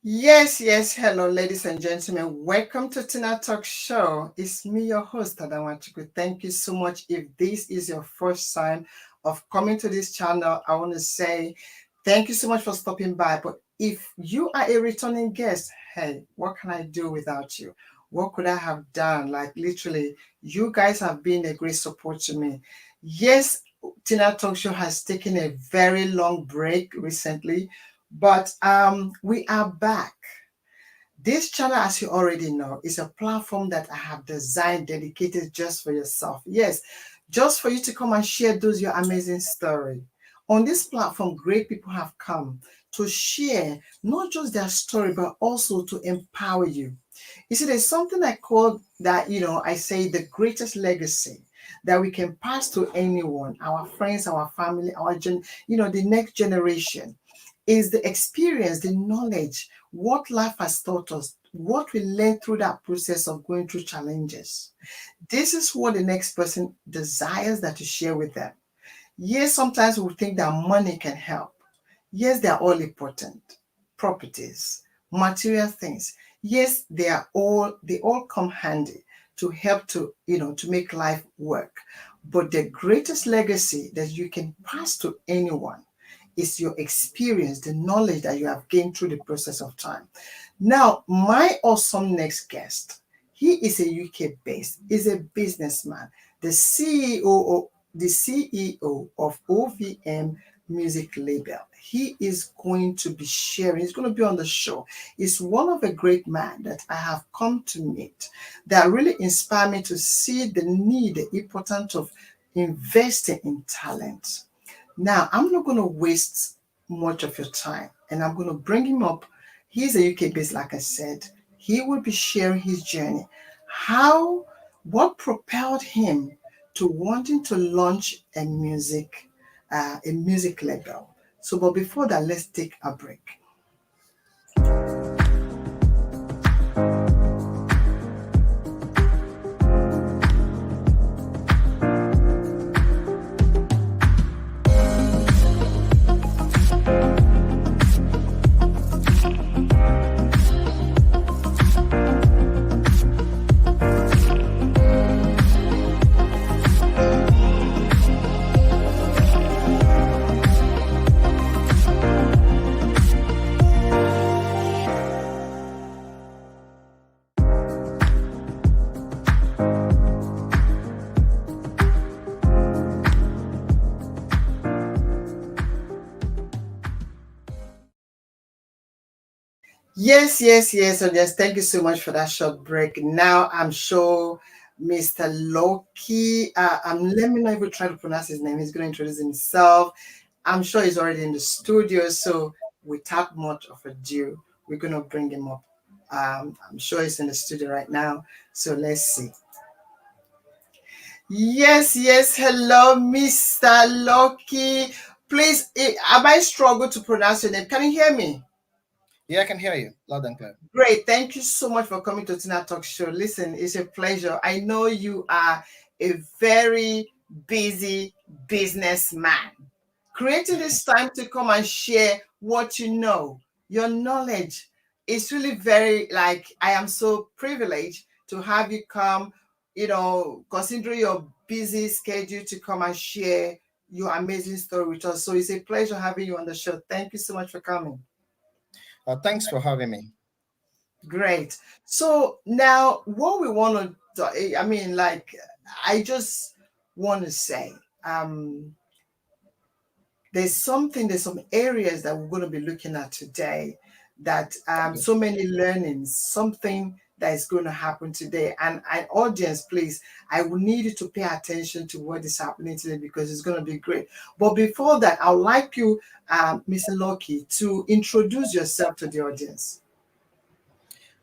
Yes. Hello, ladies and gentlemen. Welcome to TinaTalks show. It's me, your host, Adamachukwu. Thank you so much. If this is your first time of coming to this channel, I want to say thank you so much for stopping by. But if you are a returning guest, hey, what can I do without you? What could I have done? Like literally, you guys have been a great support to me. Yes, Tina Talk Show has taken a very long break recently, but we are back. This channel, as you already know, is a platform that I have designed dedicated just for yourself. Yes, just for you to come and share those your amazing story. On this platform, great people have come to share not just their story, but also to empower you. You see, there's something I call that, I say the greatest legacy that we can pass to anyone, our friends, our family, the next generation is the experience, the knowledge, what life has taught us, what we learned through that process of going through challenges. This is what the next person desires that to share with them. Yes, sometimes we think that money can help. Yes, they are all important. Properties, material things. Yes, they all come handy to help to make life work. But the greatest legacy that you can pass to anyone is your experience, the knowledge that you have gained through the process of time. Now, my awesome next guest, he is a UK based, is a businessman, the CEO of OVM Music Label. He is going to be sharing, he's going to be on the show. He's one of a great man that I have come to meet that really inspired me to see the need, the importance of investing in talent. Now, I'm not going to waste much of your time and I'm going to bring him up. He's a UK based, like I said. He will be sharing his journey. How, what propelled him to wanting to launch a music label. So, but before that, let's take a break. Yes, audience. Thank you so much for that short break. Now I'm sure Mr. Loki, let me know if we try to pronounce his name. He's going to introduce himself. I'm sure he's already in the studio. So without much of ado, we're going to bring him up. I'm sure he's in the studio right now. So let's see. Yes. Hello, Mr. Loki. Please, have I struggled to pronounce your name? Can you hear me? Yeah, I can hear you loud and clear. Great. Thank you so much for coming to Tina Talk Show. Listen, it's a pleasure. I know you are a very busy businessman. Creating this time to come and share what you know, your knowledge is really very like I am so privileged to have you come, considering your busy schedule to come and share your amazing story with us. So it's a pleasure having you on the show. Thank you so much for coming. Thanks for having me. Great. So now what we want to, I mean, like, I just want to say, there's some areas that we're going to be looking at today that Okay. so many learnings, something that is going to happen today. And an audience, please, I will need you to pay attention to what is happening today because it's going to be great. But before that, I'd like you, Mr. Loki, to introduce yourself to the audience.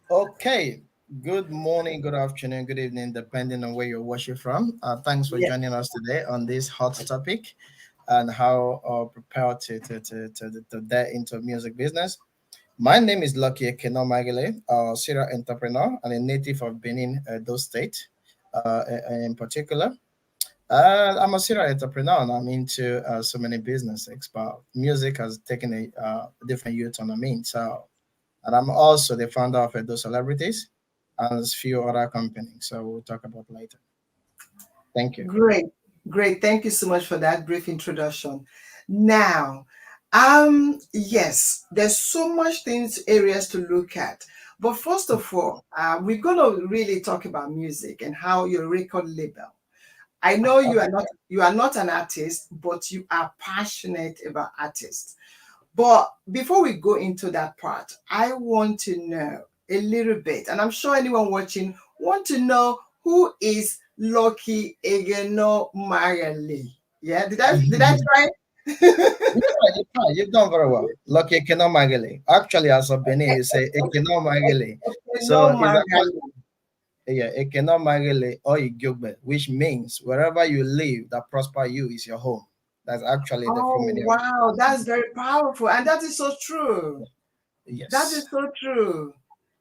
Okay. Good morning, good afternoon, good evening, depending on where you're watching from. Thanks for Yeah. joining us today on this hot topic and how prepare to get into music business. My name is Lucky Ekenonmaghele, a serial entrepreneur and a native of Benin, those state, in particular. I'm a serial entrepreneur and I'm into so many businesses, but music has taken a different U turn on me. So and I'm also the founder of Edo Celebrities and a few other companies. So we'll talk about later. Thank you. Great, great. Thank you so much for that brief introduction. Now, yes, there's so much things, areas to look at. But first of all, we're gonna really talk about music and how your record label. I know you are not an artist, but you are passionate about artists. But before we go into that part, I want to know a little bit, and I'm sure anyone watching want to know who is Lucky Ekenonmaghele. Yeah, did I try? You've done very well. Lucky Ekenonmaghele. Actually, as a Benin, you say Ekenonmaghele. So it's actually, Ekenonmaghele. yeah, Ekenonmaghele or Igyogbe, which means wherever you live, that prosper you is your home. That's actually the full Oh meaning of wow, that's very powerful, and that is so true. it. That Yes. is so true.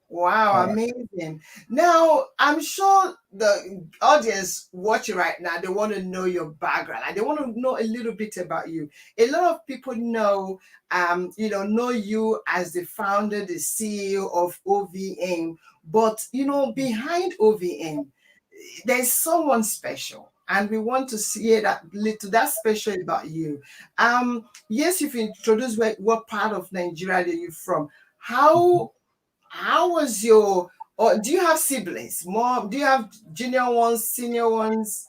Wow, All right. amazing. Now, I'm sure the audience watching right now, they want to know your background. Like, they want to know a little bit about you. A lot of people know you as the founder, the CEO of OVM, but behind OVM, there's someone special. And we want to see that little that special about you. Yes, you've introduced what part of Nigeria are you from. Mhm. How was your, or do you have siblings? More, do you have junior ones, senior ones?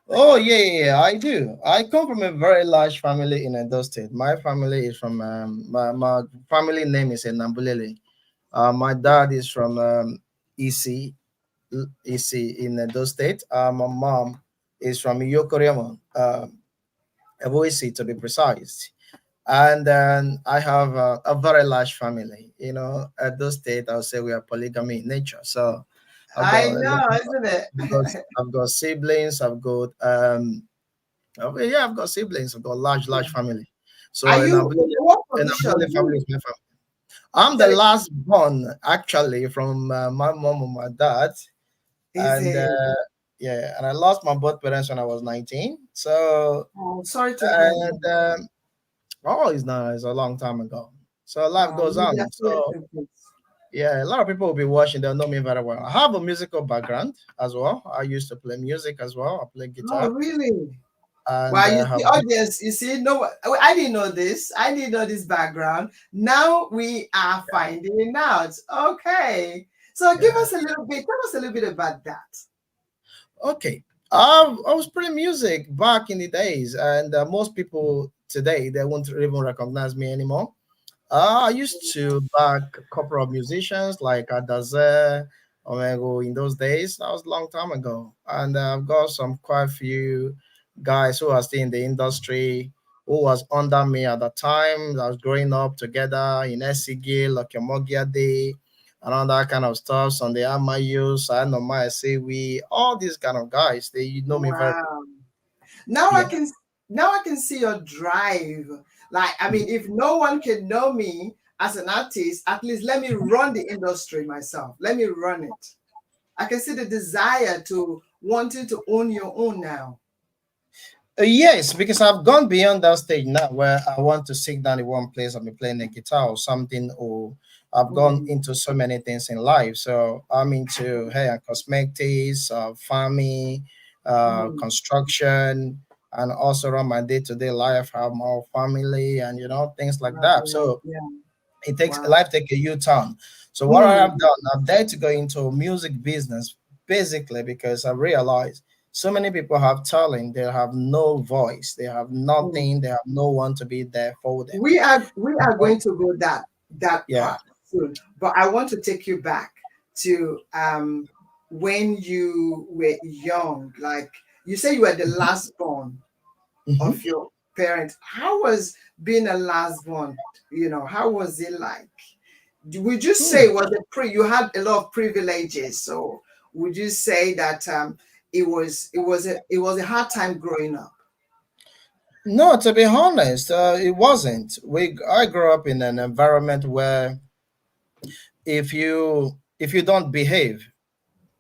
Oh yeah, I do. I come from a very large family in Edo State. My family is from my family name is Enambulele. My dad is from EC EC in Edo State. My mom is from Yokoryama, Evoisi to be precise. And then I have a very large family. You know, Edo State, I'll say we are polygamy in nature. So I've I got a lot. know, isn't Because it? I've got siblings. I've got siblings. I've got large family. So Are you in what an position? Abdullah family is my family. I'm the Tell it, last born actually from my mom and my dad, is and it? yeah, and I lost my both parents when I was 19. So Oh, sorry to hear and that. oh, it's a long time ago. So life goes Maybe on. that's it. So yeah, a lot of people will be watching. They'll know me very well. I have a musical background as well. I used to play music as well. I play Oh, guitar really? and Well, you see, have audience, you see, no, I didn't know this. I didn't know this background. Now we are finding out. Okay. So give yeah. us a little bit, tell us a little bit about that. Okay. I was playing music back in the days, and most people today they won't even recognize me anymore. I used to back a couple of musicians like Adaze, Omego in those days. That was a long time ago, and I've got some quite few guys who are still in the industry who was under me at the time. That was growing up together in SCG, like Day, and all that kind of stuff. So on the Amayus, I know my we all these kind of guys. They know me very Wow. Now I yeah. can now I can see your drive. Like, I mean, if no one can know me as an artist, at least let me run the industry myself. Let me run it. I can see the desire to wanting to own your own now. Yes, because I've gone beyond that stage now where I want to sit down in one place and be playing the guitar or something, or I've gone Mm, into so many things in life. So I'm into hair and cosmetics, farming, mm. construction, and also around my day to day life, I have my own family and things like that. Wow. So Yeah. it takes Wow. life take a U-turn. So what I have Mm, done, I've dared to go into music business basically because I realized so many people have talent, they have no voice, they have mm. nothing, they have no one to be there for them. We are going to go that Yeah. part soon, but I want to take you back to when you were young. Like you say, you were the last born Mhm. of your parents. How was being a last born? How was it like? Would you say Hmm. it was you had a lot of privileges? So would you say that it was a hard time growing up? No, to be honest, it wasn't. I grew up in an environment where if you don't behave,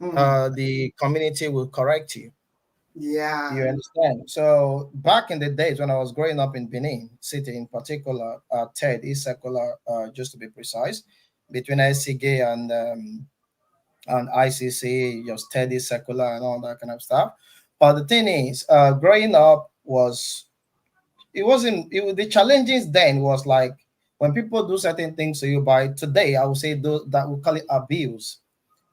Mm, the community will correct you. Yeah. You understand? So back in the days when I was growing up in Benin City, in particular, TED is secular, just to be precise, between SCG and ICC, your steady secular and all that kind of stuff. But the thing is, growing up was it wasn't it, was- the challenges then was like when people do certain things to you. By today, I would say that we call it abuse,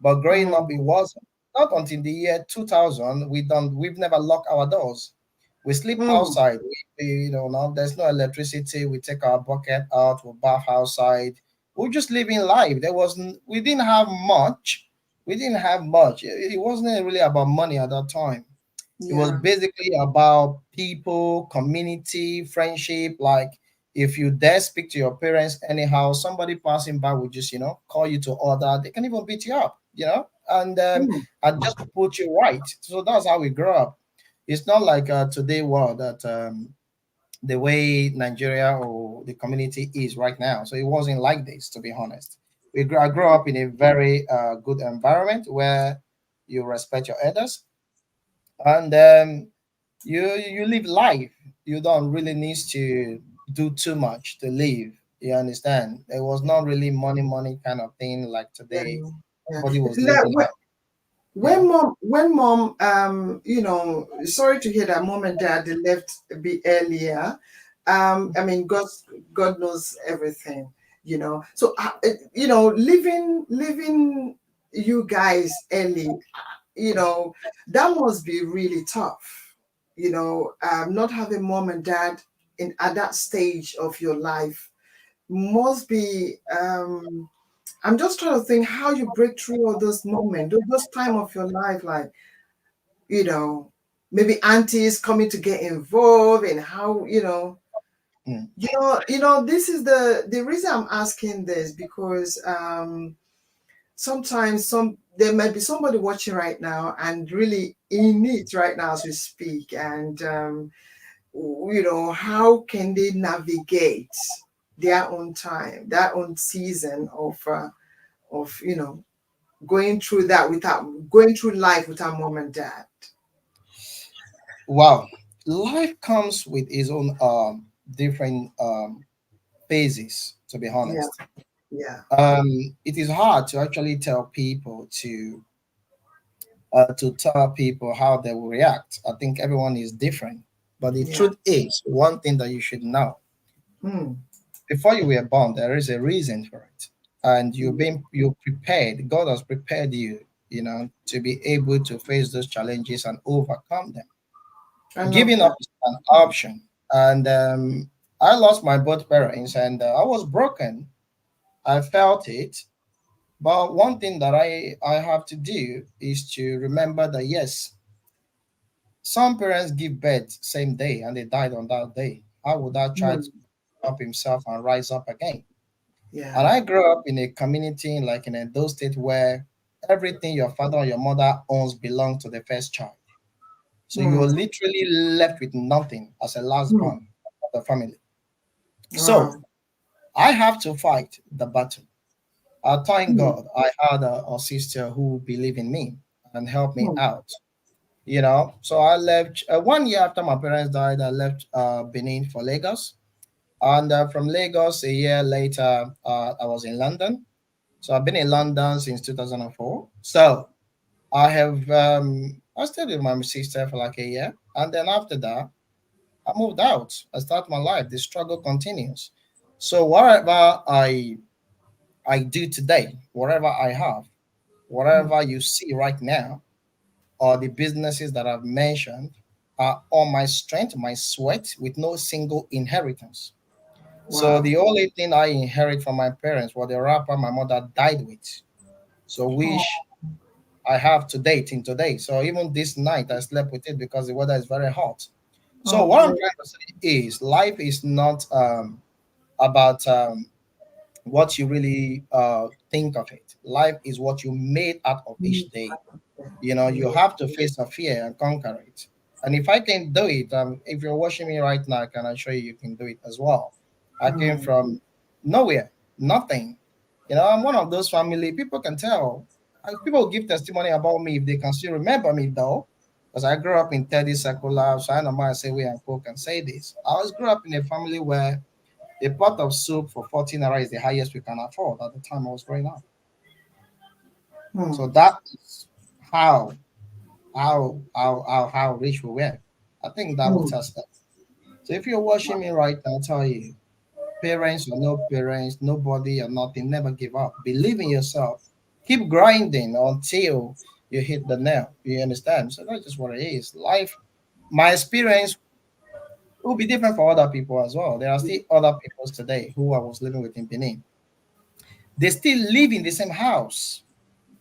but growing up it Mm, wasn't. Not until the year 2000 we've never locked our doors. We sleep mm, outside. Now there's no electricity. We take our bucket out, we bath outside. We're just living life. We didn't have much. It wasn't really about money at that time. It was yeah. basically about people, community, friendship. Like if you dare speak to your parents anyhow, somebody passing by would just, call you to order. They can even beat you up, Mm, and just to put you right. So that's how we grew up. It's not like today world that the way Nigeria or the community is right now. So it wasn't like this, to be honest. I grew up in a very good environment where you respect your elders, and you live life. You don't really need to do too much to live. You understand? There was not really money kind of thing like yeah. today. Yeah. Everybody was Like, living life. Yeah. when mom, sorry to hear that mom and dad they left a bit earlier. I mean, God knows everything, So, leaving you guys early, that must be really tough, not having mom and dad in at that stage of your life must be. I'm just trying to think how you break through all those moments, those time of your life, like, you know, maybe aunties coming to get involved and how, Mm. this is the reason I'm asking this because sometimes there might be somebody watching right now and really in it right now as we speak, and how can they navigate their own time, their own season of going through life without mom and dad. Wow. Life comes with its own different phases, to be Yeah, honest. yeah, It is hard to actually tell people to tell people how they will react. I think everyone is different. But the yeah. truth is, one thing that you should know: Hmm. before you were born, there is a reason for it, and Yeah, you prepared. God has prepared you, to be able to face those challenges and overcome them. I love Giving up that. is an option, and I lost my both parents, and I was broken. I felt it. But one thing that I have to do is to remember that yes, some parents give birth same day and they died on that day. How would that child Hmm. up himself and rise up again? And Yeah. I grew up in a community like in a those state where everything your father or your mother owns belongs to the first child. So you're Hmm. literally left with nothing as a last Hmm. born of the family. So Wow. I have to fight the battle. I thank Hmm. God I had a sister who believed in me and helped me Hmm. out. So I left 1 year after my parents died. I left Benin for Lagos, and from Lagos a year later, I was in London. So I've been in London since 2004. So I stayed with my sister for like a year, and then after that, I moved out. I started my life. The struggle continues. So whatever I do today, whatever I have, Hmm. whatever you see right now, or the businesses that I've mentioned, are all my strength, my sweat, with no single inheritance. So Wow. the only thing I inherit from my parents was the wrapper my mother died with. So Oh. which I have to date in today. So even this night I slept with it because the weather is very hot. So Oh, what I'm great. trying to say is life is not about what you really think of it. Life is what you made out of Hmm. each day. You Yeah. have to face the fear and conquer it. And if I can do it, if you're watching me right now, I can assure you can do it as well. I came Hmm. from nowhere, nothing. I'm one of those family people can tell. People give testimony about me if they can still remember me though. Because I grew up in 30 secular, so I know my say we and cook and say this. I was grew up in a family where a pot of soup for 14 naira is the highest we can afford at the time I was growing up. So Hmm. that is how how rich we were. I think that will Hmm. test that. So if you're watching me right now, I tell you, parents or no parents, nobody or nothing, never give up. Believe in yourself. Keep grinding until you hit the nail. You understand? So that's just what it is. Life, my experience will be different for other people as well. There are still other people today who I was living with in Benin. They still live in the same house.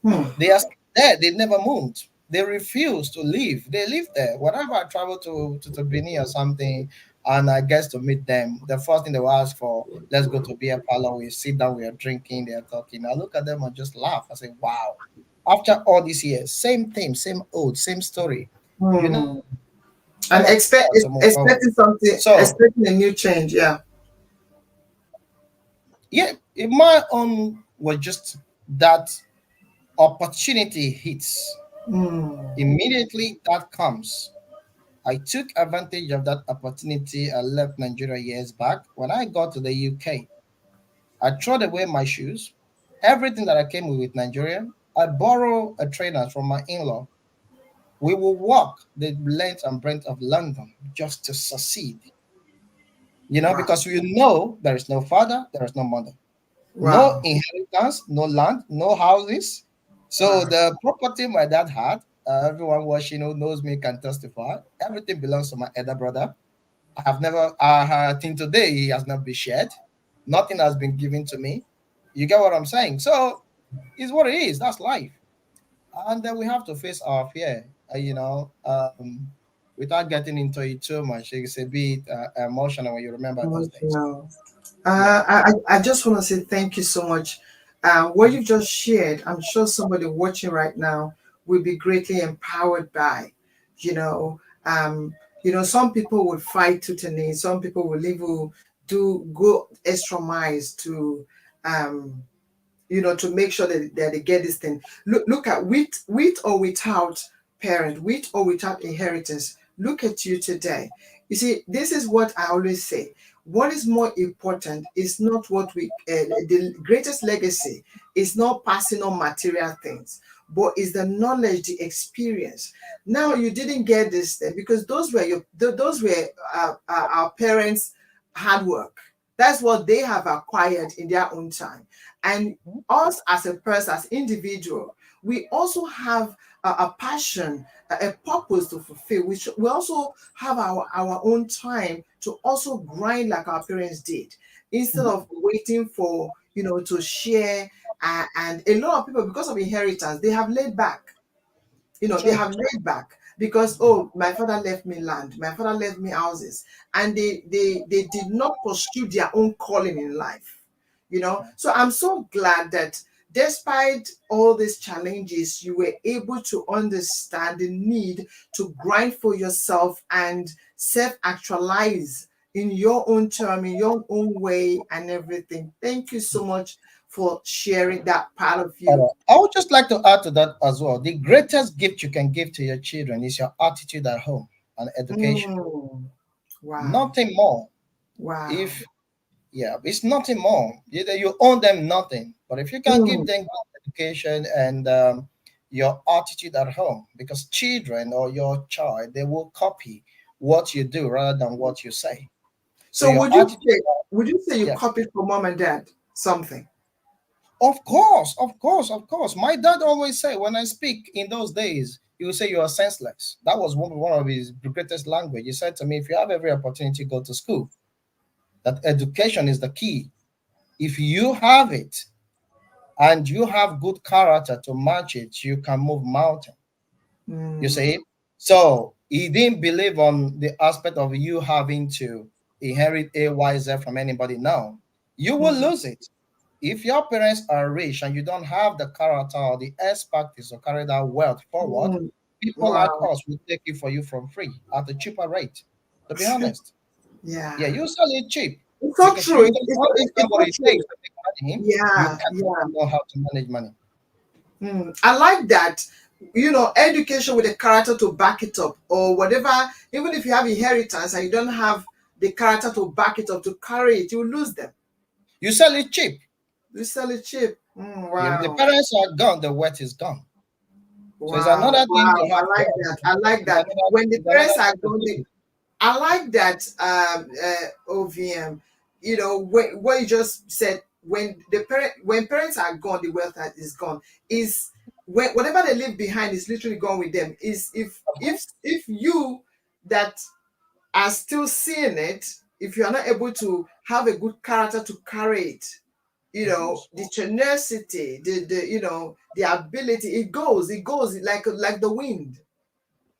Hmm. They are still there. They never moved. They refuse to leave. They live there. Whenever I travel to Benin or something, and I get to meet them, the first thing they will ask for, let's go to beer parlor. We sit down, we are drinking, they are talking. I look at them and just laugh. I say, wow. After all these years, same thing, same old, same story. You never Hmm. to And move forward. expecting something, So expecting a new change. Yeah. yeah, my own was just that opportunity hits. Hmm. Immediately that comes. I took advantage of that opportunity. I left Nigeria years back. When I got to the UK, I threw away my shoes, everything that I came with Nigeria. I borrow a trainer from my in-law. We will walk the length and breadth of London just to succeed. Wow. Because you know there is no father, there is no mother, no Wow. inheritance, no land, no houses. So Wow. the property my dad had, everyone watching who knows me can testify. Everything belongs to my elder brother. I have never, till today, he has not been shared. Nothing has been given to me. You get what I'm saying? So it's what it is. That's life. And then we have to face our fear, without getting into it too much. It's a bit emotional when you remember those days. Emotional. Yeah. I just want to say thank you so much. What you've just shared, I'm sure somebody watching right now will be greatly empowered by. You know, some people would fight tooth and nail. Some people will even do go extra miles to um, to make sure that they get this thing. Look at with or without parent, with or without inheritance. Look at you today. You see, this is what I always say. What is more important is not the greatest legacy is not passing on material things, but is the knowledge, the experience. Now you didn't get this thing because those were our parents' hard work. That's what they have acquired in their own time. And us as a person, as individual, we also have a passion, a purpose to fulfill. We also have our own time to also grind like our parents did, instead Mhm. of waiting for to share. And a lot of people, because of inheritance, they have laid back. They True. have laid back because, oh, my father left me land, my father left me houses, and they did not pursue their own calling in life. So I'm so glad that despite all these challenges, you were able to understand the need to grind for yourself and self-actualize in your own term, in your own way, and everything. Thank you so much for sharing that part of you. I would just like to add to that as well. The greatest gift you can give to your children is your attitude at home and education. Mm, wow. Nothing more. Wow. If it's nothing more. You own them nothing. But if you can give Mm, them good education and your attitude at home, because children or your child, they will copy what you do rather than what you say. So so your attitude, would you say you yeah. copied from mom and dad something? Of course, of course, of course. My dad always say when I speak in those days, he would say you are senseless. That was one of his greatest language. He said to me, if you have every opportunity, go to school. That education is the key. If you have it and you have good character to match it, you can move mountain. You Mm, see? So he didn't believe on the aspect of you having to inherit A, Y, Z from anybody. No, you will mm, lose it. If your parents are rich and you don't have the character or the expertise to carry that wealth forward, mm. people like Wow. us will take it for you from free at a cheaper rate. To be honest, yeah, Yeah. you sell it cheap It's so because true. you don't understand It's what so it true. takes to make money. You Yeah. can't Yeah. know how to manage money. I like that. education with a character to back it up, or whatever. Even if you have inheritance and you don't have the character to back it up, to carry it, you lose them. You sell it cheap. You sell it cheap. If the Wow. parents are gone, the wealth is gone. So it's Wow, another thing wow. to I have like wealth. that. I like It's that. another, When the it's parents another are thing gone, to do. I like that, OVM. What you just said, when parents are gone, the wealth that is gone. Is when whatever they leave behind is literally gone with them. Is if you that are still seeing it, if you are not able to have a good character to carry it, the tenacity, the ability, it goes like the wind,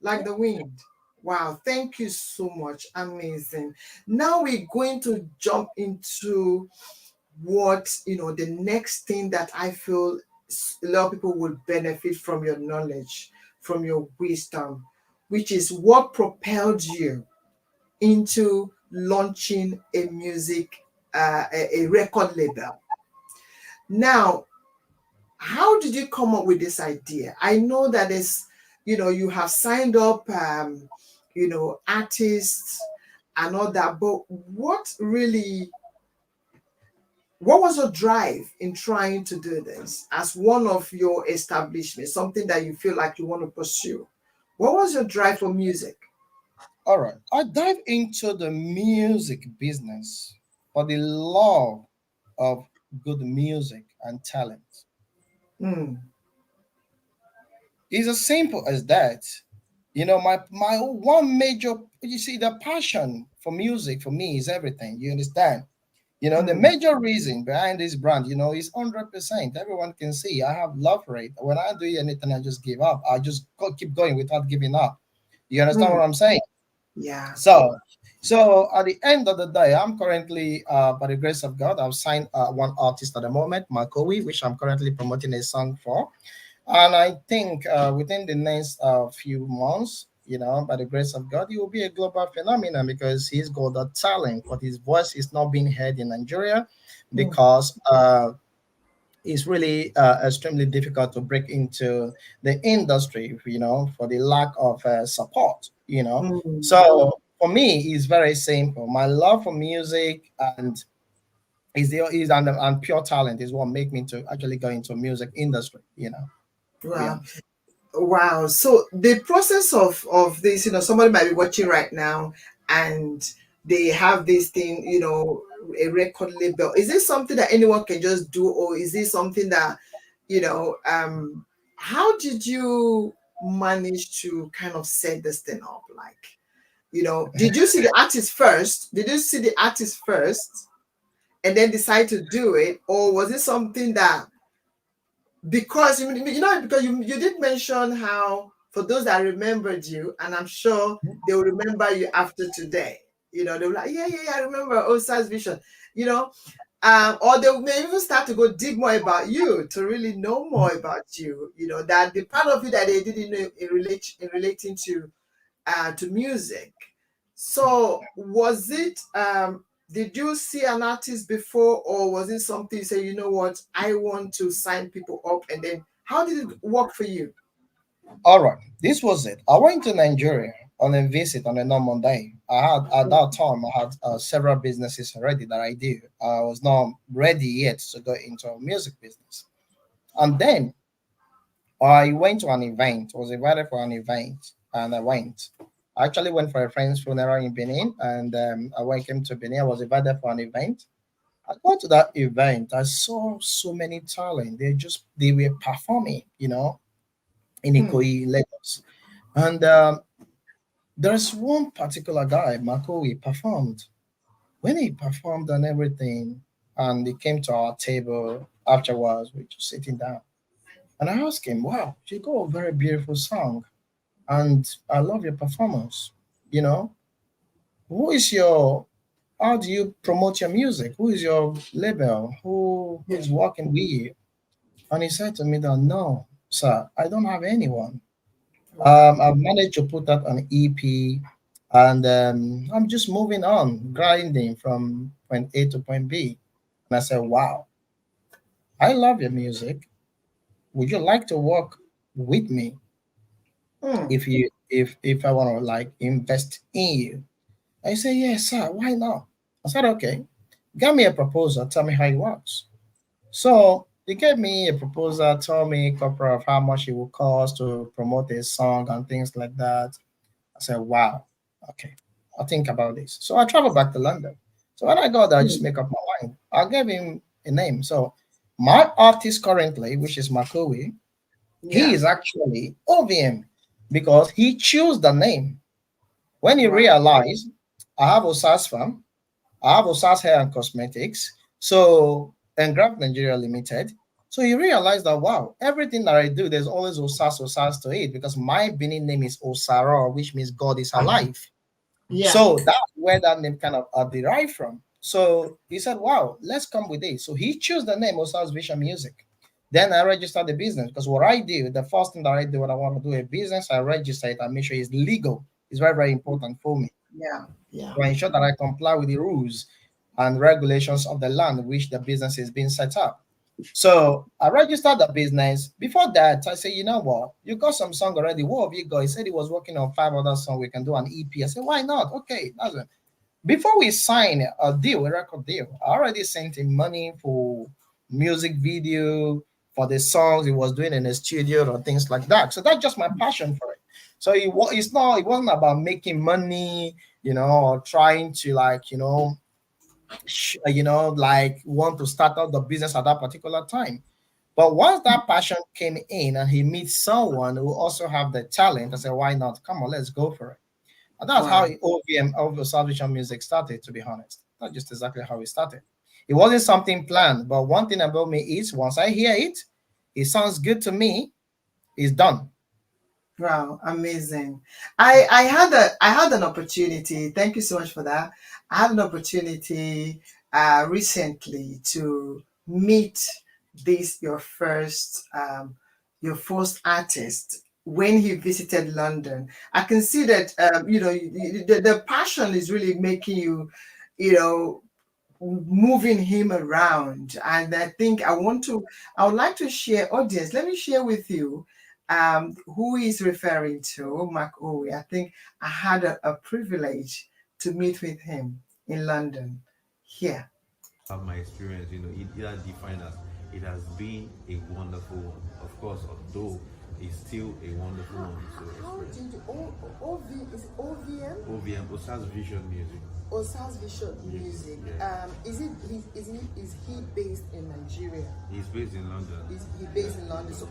like the wind. Wow, thank you so much. Amazing. Now we're going to jump into what, the next thing that I feel a lot of people will benefit from your knowledge, from your wisdom, which is what propelled you into launching a music, a record label. Now, how did you come up with this idea? I know that you have signed up, artists and all that, but what was your drive in trying to do this as one of your establishments, something that you feel like you want to pursue? What was your drive for music? All right. I dive into the music business for the love of good music and talent. Hmm. It's as simple as that. My one major, you see, the passion for music for me is everything. You understand? The Hmm. major reason behind this brand, is 100%. Everyone can see I have love for it. When I do anything, I just give up. I just keep going without giving up. You understand Hmm. what I'm saying? Yeah. So at the end of the day, I'm currently, by the grace of God, I've signed one artist at the moment, Makowi, which I'm currently promoting a song for. And I think within the next few months, by the grace of God, he will be a global phenomenon because he's got the talent, but his voice is not being heard in Nigeria Hmm. because it's really extremely difficult to break into the industry, for the lack of support. Hmm. So for me, it's very simple. My love for music and and pure talent is what make me to actually go into music industry. Yeah. Wow. Wow. So the process of this, somebody might be watching right now and they have this thing, a record label. Is this something that anyone can just do, or is this something that, how did you manage to kind of set this thing up? Like, did you see the artist first? Did you see the artist first and then decide to do it? Or was it something that, because because you did mention how, for those that remembered you, and I'm sure they will remember you after today, they'll be like, yeah, yeah, yeah, I remember OSAS vision, you know or they may even start to go dig more about you, to really know more about you, that the part of you that they didn't know in relating to music. So was it, did you see an artist before, or was it something you say, you know what, I want to sign people up, and then how did it work for you? All right, this was it. I went to Nigeria on a visit on a normal day. I had at that time I had several businesses already that I do. I was not ready yet to go into a music business, and then I went to an event. I was invited for an event, and I went. I actually went for a friend's funeral in Benin, and came to Benin. I was invited for an event. I got to that event. I saw so many talent. They were performing, in Hmm. Ikoyi, Lagos. And there's one particular guy, Marco, he performed. When he performed and everything, and he came to our table afterwards, we were just sitting down. And I asked him, wow, you got a very beautiful song. And I love your performance. You know, who is your, how do you promote your music? Who is your label? Who's working with you? And he said to me that, no, sir, I don't have anyone. Wow. I've managed to put out an EP, and I'm just moving on, grinding from point A to point B. And I said, wow, I love your music. Would you like to work with me? Mm. If I want to like invest in you. I say, yes, sir, why not? I said, okay, get me a proposal, tell me how it works. So he gave me a proposal, told me a couple of how much it would cost to promote a song and things like that. I said, wow, okay, I'll think about this. So I traveled back to London. So when I got there, I just Mm. make up my mind. I'll give him a name. So my artist currently, which is Makowi, he Yeah. is actually OVM because he chose the name. When he Wow. realized I have OSAS farm, I have OSAS Hair and Cosmetics, so and Graph Nigeria Limited. So he realized that wow, everything that I do, there's always OSAS to it because my Benin name is Osaro, which means God is alive. Yeah. So that's where that name kind of derived from. So he said, wow, let's come with it. So he chose the name Osas Vision Music. Then I registered the business because what I do, the first thing that I do when I want to do a business, I register it and make sure it's legal. It's very, very important for me Yeah. Yeah. to ensure that I comply with the rules and regulations of the land which the business is being set up. So I registered the business. Before that, I said, you know what? You got some song already. What have you got? He said he was working on 5 other songs. We can do an EP. I said, why not? Okay, that's it. Before we sign a deal, a record deal, I already sent him money for music video, for the songs he was doing in the studio or things like that. So that's just my passion for it. So it wasn't about making money, or trying to like, like want to start out the business at that particular time. But once that passion came in and he meets someone who also have the talent, I said, why not? Come on, let's go for it. And that's how Wow. OVM, Audio Salvation Music, started, to be honest. That's just exactly how it started. It wasn't something planned, but one thing about me is once I hear it, it sounds good to me, it's done. Wow, amazing. I had an opportunity. Thank you so much for that. I had an opportunity recently to meet this your first artist when he visited London. I can see that the passion is really making you, you know moving him around. And I would like to share, audience, let me share with you who he's referring to, Mark Owe. I think I had a privilege to meet with him in London. Here. Have my experience, it has defined us. It has been a wonderful one. Of course, although it's still a wonderful one to How experience. did is it OVM? OVM, Osas Vision Music. OSAS Vision Music. Yeah. Is he based in Nigeria? He's based in London. Is he based in London? So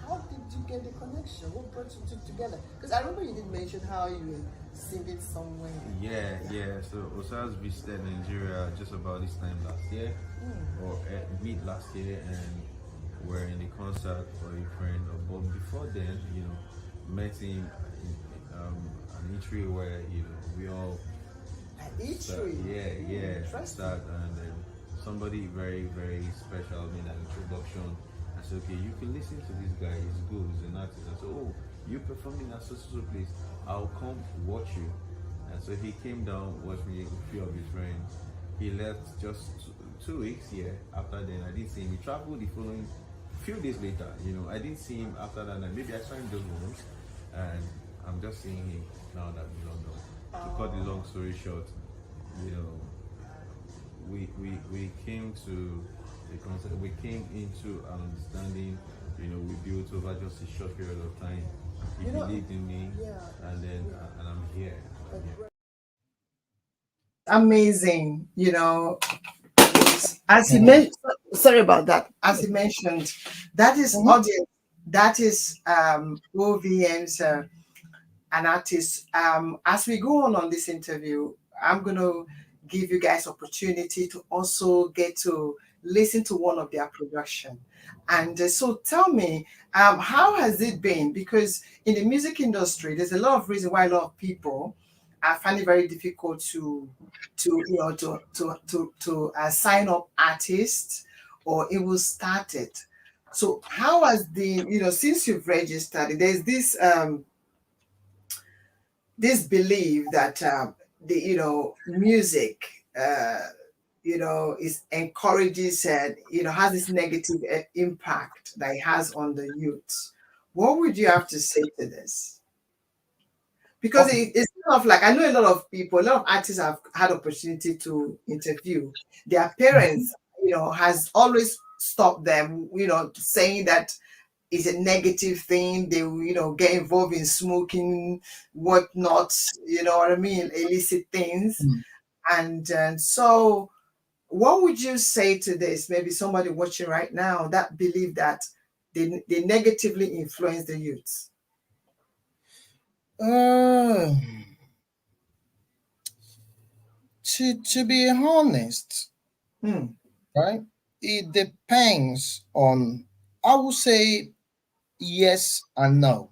how did you get the connection? What brought you two together? Because I remember you did mention how you were singing somewhere. Yeah. So Osas visited Nigeria just about this time last year, or mid last year, and we're in the concert for a friend. But before then, met him in an eatery where we all start, Eatery. Interesting. start, and then somebody very very special made an introduction. I said, okay, you can listen to this guy. He's good. He's an artist. I said, oh, you performing at so place. I'll come watch you. And so he came down, watched me with a few of his friends. He left just 2 weeks here. After then, I didn't see him. He traveled the following few days later. I didn't see him after that. And maybe I saw him just once, and I'm just seeing him now that we don't know. To cut the long story short, you know, we came to the concept. We came into an understanding. We built over just a short period of time. He believed in me, and then and I'm here. Amazing. As he Mhm. mentioned, sorry about that. As he mentioned, that is Mhm. audience. That is OVM's an artist. As we go on this interview, I'm going to give you guys opportunity to also get to listen to one of their production. And so tell me, how has it been? Because in the music industry, there's a lot of reason why a lot of people find it very difficult to sign up artists or even start it. So how has the since you've registered, there's this belief that the music is encourages and has this negative impact that it has on the youth. What would you have to say to this? Because Okay. it's kind of like, I know a lot of people, a lot of artists have had opportunity to interview. Their Mhm. parents, has always stopped them, saying that it's a negative thing. They will, get involved in smoking, whatnot, you know what I mean, illicit things. Mm. And so, what would you say to this? Maybe somebody watching right now that believe that they negatively influence the youths. Uh, to be honest, Hmm. right? It depends on, I would say yes and no.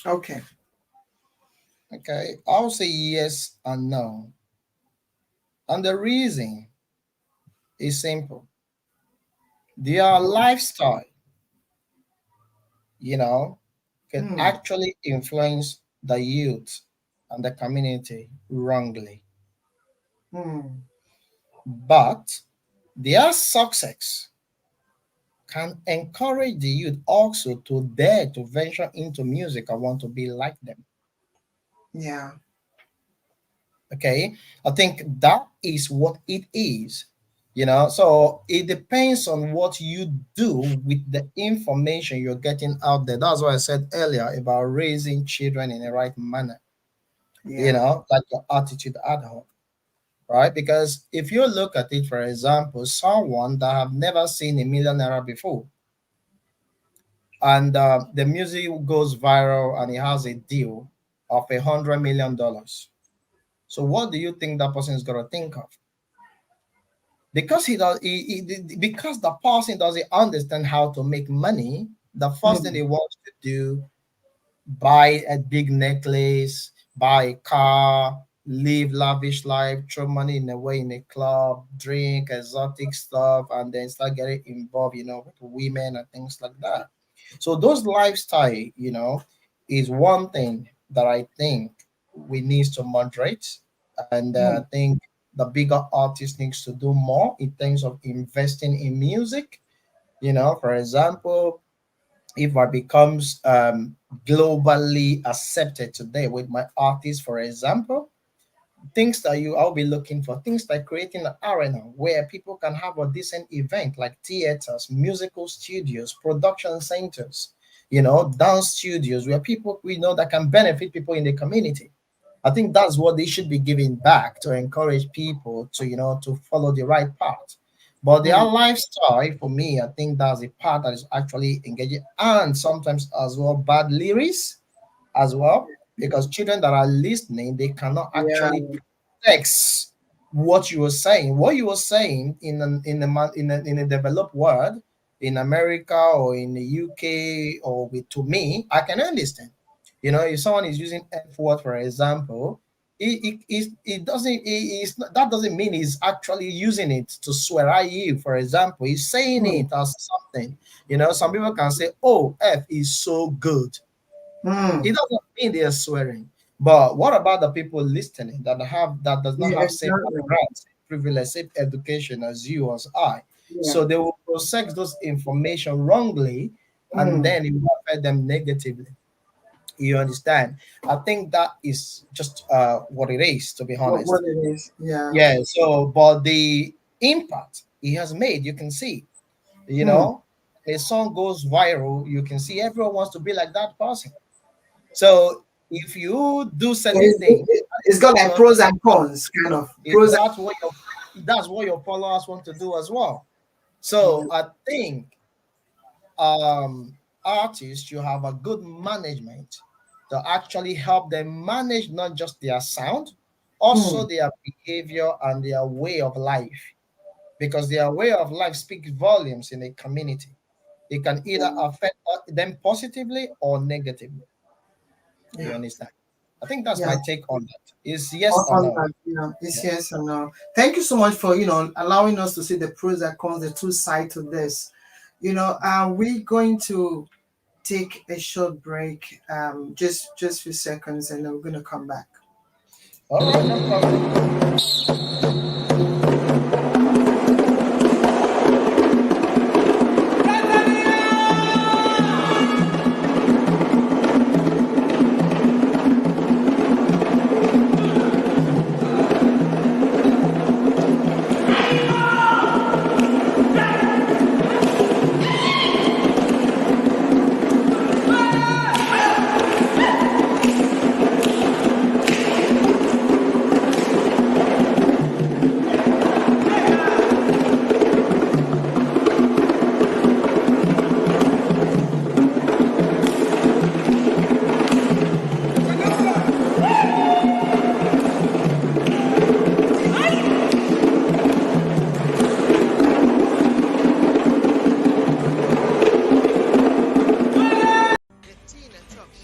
Okay. Okay, I would say yes and no. And the reason is simple. Their lifestyle, you know, can Hmm. actually influence the youth and the community wrongly. Hmm. But their success can encourage the youth also to dare to venture into music and want to be like them. Yeah. Okay, I think that is what it is. So it depends on what you do with the information you're getting out there. That's what I said earlier about raising children in the right manner, Yeah. like your attitude at home, right? Because if you look at it, for example, someone that have never seen a millionaire before, and the music goes viral and he has a deal of $100 million. So what do you think that person is gonna think of? Because because the person doesn't understand how to make money. The first thing Hmm. they want to do, buy a big necklace, buy a car, live lavish life, throw money in a way in a club, drink exotic stuff, and then start getting involved, with women and things like that. So those lifestyle, is one thing that I think we need to moderate, and I Hmm. think the bigger artist needs to do more in terms of investing in music. For example, if I becomes globally accepted today with my artist, for example, things that I'll be looking for, things like creating an arena where people can have a decent event like theaters, musical studios, production centers, dance studios where people we know that can benefit people in the community. I think that's what they should be giving back to encourage people to, to follow the right path. But their Hmm. lifestyle, for me, I think that's the part that is actually engaging, and sometimes as well bad lyrics as well, because children that are listening, they cannot Yeah. actually text what you were saying. What you were saying in a developed world, in America or in the UK or to me, I can understand. If someone is using F word, for example, it doesn't that doesn't mean he's actually using it to swear at you. For example, he's saying Hmm. it as something. Some people can say, "Oh, F is so good." Hmm. It doesn't mean they are swearing. But what about the people listening that does not Yeah. have same Exactly. background, same privilege, same education as you as I? Yeah. So they will process those information wrongly, and Hmm. then it will affect them negatively. You understand? I think that is just what it is, to be What honest. it is? Yeah. Yeah. So, but the impact he has made, you can see. You Hmm. know, a song goes viral, you can see everyone wants to be like that person. So if you do certain It's, things, it's got like you pros and cons, kind of is pros. that's what your followers want to do as well. So And, I think artists, you have a good management to actually help them manage not just their sound, hmm. also their behavior and their way of life, because their way of life speaks volumes in a community. It can either Yeah. affect them positively or negatively. You Yeah. understand? I think that's Yeah. my take on that. Is yes or On no? that, yeah, it's Yeah. yes or no. Thank you so much for allowing us to see the pros and cons, the two sides to this. Are we going to take a short break? Just few seconds, and then we're gonna come back. All right, no problem.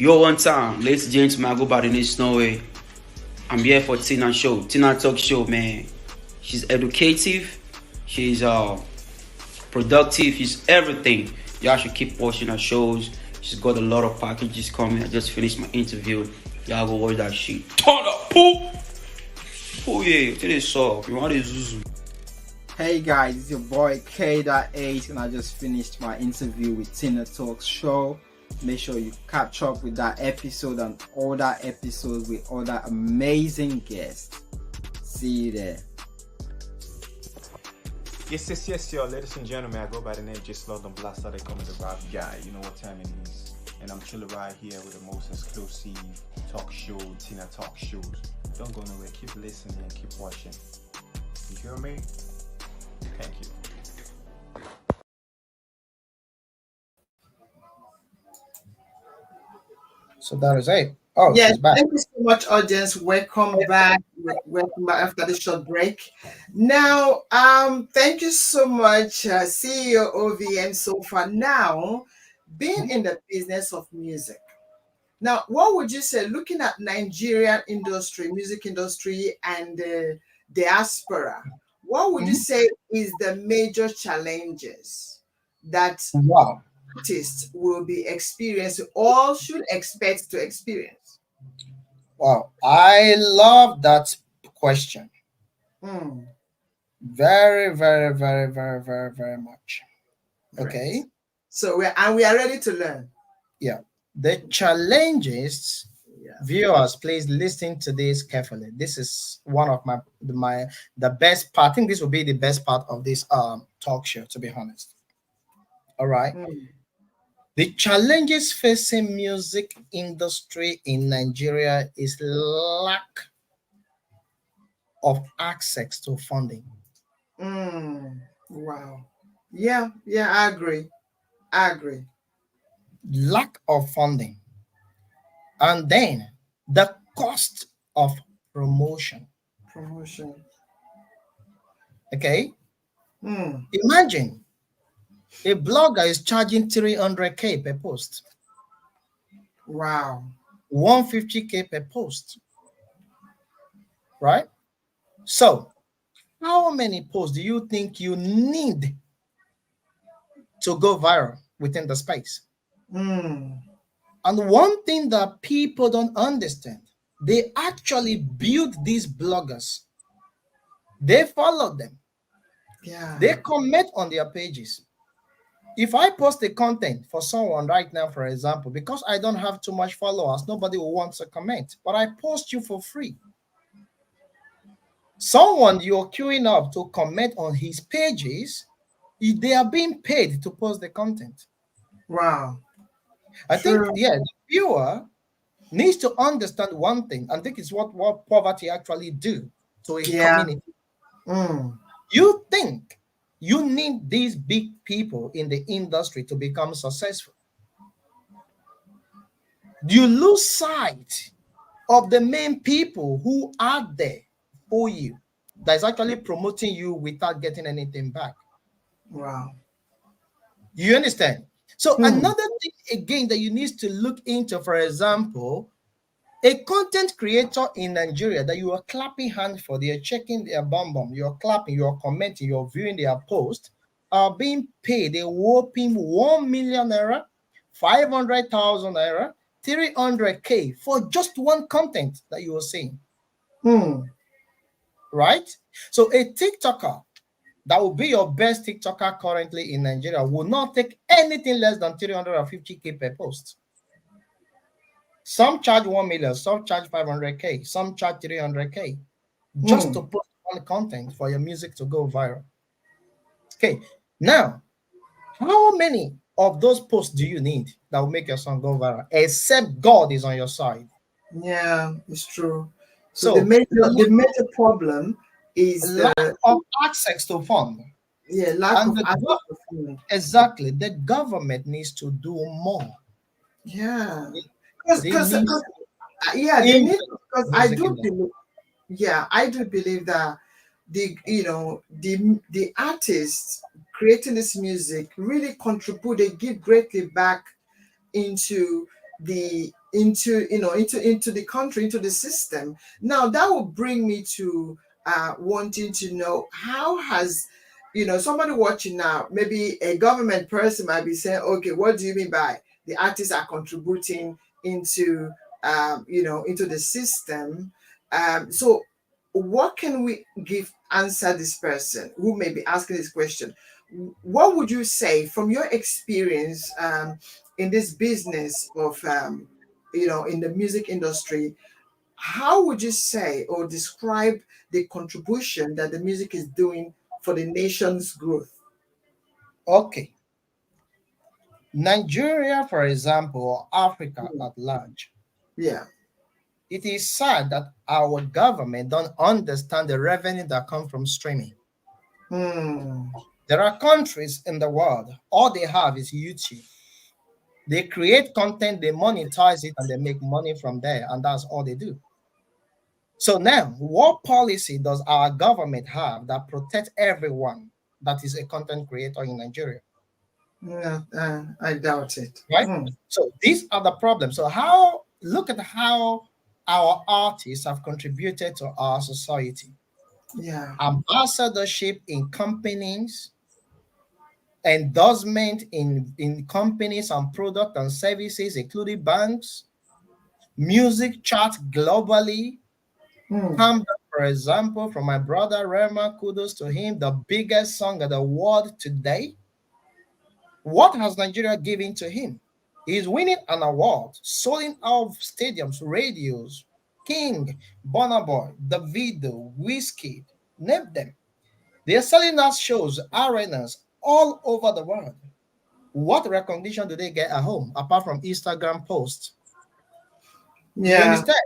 Yo, one time, ladies and gentlemen, I go by the name Snowy. I'm here for Tina Show, Tina Talk Show, man. She's educative, she's productive, she's everything. Y'all should keep watching her shows. She's got a lot of packages coming. I just finished my interview. Y'all go watch that shit. Turn up, poo! Oh yeah, today soft. You want this Zuzu? Hey guys, it's your boy K.H, and I just finished my interview with TinaTalks show. Make sure you catch up with that episode and other episodes with other amazing guests. See you there. Yes, yo, ladies and gentlemen, I go by the name Just Lord and Blaster. They call me the rap guy. You know what time it is. And I'm chilling right here with the most exclusive talk show, Tina Talk shows. Don't go nowhere. Keep listening and keep watching. You hear me? Thank you. So that is it. Oh, Yes, she's back. thank you so much, audience. Welcome back. Welcome back after the short break. Now, thank you so much, CEO OVM. So far now, being in the business of music. Now, what would you say, looking at Nigerian industry, music industry, and diaspora? What would you Mhm. say is the major challenges that Wow. artists will be experiencing or should expect to experience? Wow. I love that question. Hmm, Very, very, very, very, very, very much. great. Okay. So we are ready to learn. Yeah. The challenges, Yeah. viewers, please listen to this carefully. This is one of the best part. I think this will be the best part of this talk show, to be honest. All right. Hmm, The challenges facing music industry in Nigeria is lack of access to funding. hmm. Wow. Yeah, I agree. I agree. Lack of funding. And then the cost of promotion. Promotion. Okay. Hmm. Imagine a blogger is charging 300K per post, Wow. 150K per post, right? So, how many posts do you think you need to go viral within the space? Hmm. And one thing that people don't understand, they actually build these bloggers. They follow them. Yeah. They comment on their pages. If I post a content for someone right now, for example, because I don't have too much followers, nobody will want to comment, but I post you for free. Someone you're queuing up to comment on his pages, they are being paid to post the content. Wow. I think, True. yeah, the viewer needs to understand one thing, and think it's what poverty actually do to a Yeah. community. Hmm. You think you need these big people in the industry to become successful. You lose sight of the main people who are there for you, that is actually promoting you without getting anything back. Wow. You understand? So Hmm. another thing again that you need to look into, for example, a content creator in Nigeria that you are clapping hands for, they are checking their bum, you're clapping, you're commenting, you're viewing their post, are being paid a whopping 1 million naira, 500,000 naira, 300K for just one content that you are seeing, Hmm. right? So a TikToker that will be your best TikToker currently in Nigeria will not take anything less than 350K per post. Some charge 1 million, some charge 500K, some charge 300K just Hmm. to post one content for your music to go viral. Okay, now, how many of those posts do you need that will make your song go viral? Except God is on your side. Yeah, it's true. So the So, major the major problem is lack the of access to fund. lack And of access to funding. exactly, the government needs to do more. Yeah, They because need yeah, to they need, invest because in I music do industry. believe, yeah, I do believe that the artists creating this music really contribute, they give greatly back into the into into the country, into the system. Now that will bring me to wanting to know, how has, somebody watching now, maybe a government person might be saying, okay, what do you mean by the artists are contributing into into the system? So what can we give answer this person who may be asking this question? What would you say from your experience in this business of in the music industry? How would you say or describe the contribution that the music is doing for the nation's growth? Okay. Nigeria, for example, or Africa Mm. at large, Yeah. it is sad that our government don't understand the revenue that comes from streaming. Hmm. There are countries in the world, all they have is YouTube. They create content, they monetize it, and they make money from there, and that's all they do. So now, what policy does our government have that protects everyone that is a content creator in Nigeria? Yeah, I doubt it. Right? Hmm. So these are the problems. So how look at how our artists have contributed to our society. Yeah. Ambassadorship in companies, endorsement in companies and product and services, including banks, music chart globally. Hmm. Comeback, for example, from my brother Rema, kudos to him, the biggest song in the world today. What has Nigeria given to him? He's winning an award, selling out stadiums, radios, King, Burna Boy, Davido, Whiskey, name them. They are selling out shows, arenas all over the world. What recognition do they get at home apart from Instagram posts? You Yeah. understand?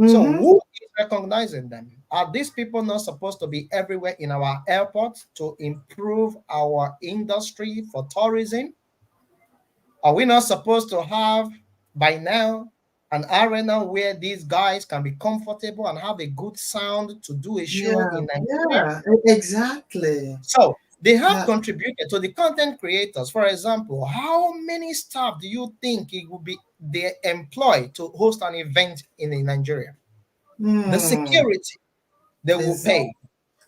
So Mm-hmm. who is recognizing them? Are these people not supposed to be everywhere in our airports to improve our industry for tourism? Are we not supposed to have by now an arena where these guys can be comfortable and have a good sound to do a show Yeah. in Nigeria? Yeah. Exactly. So they have Yeah. contributed to the content creators. For example, how many staff do you think it would be they employ to host an event in Nigeria? The Hmm. security they will Exactly. pay,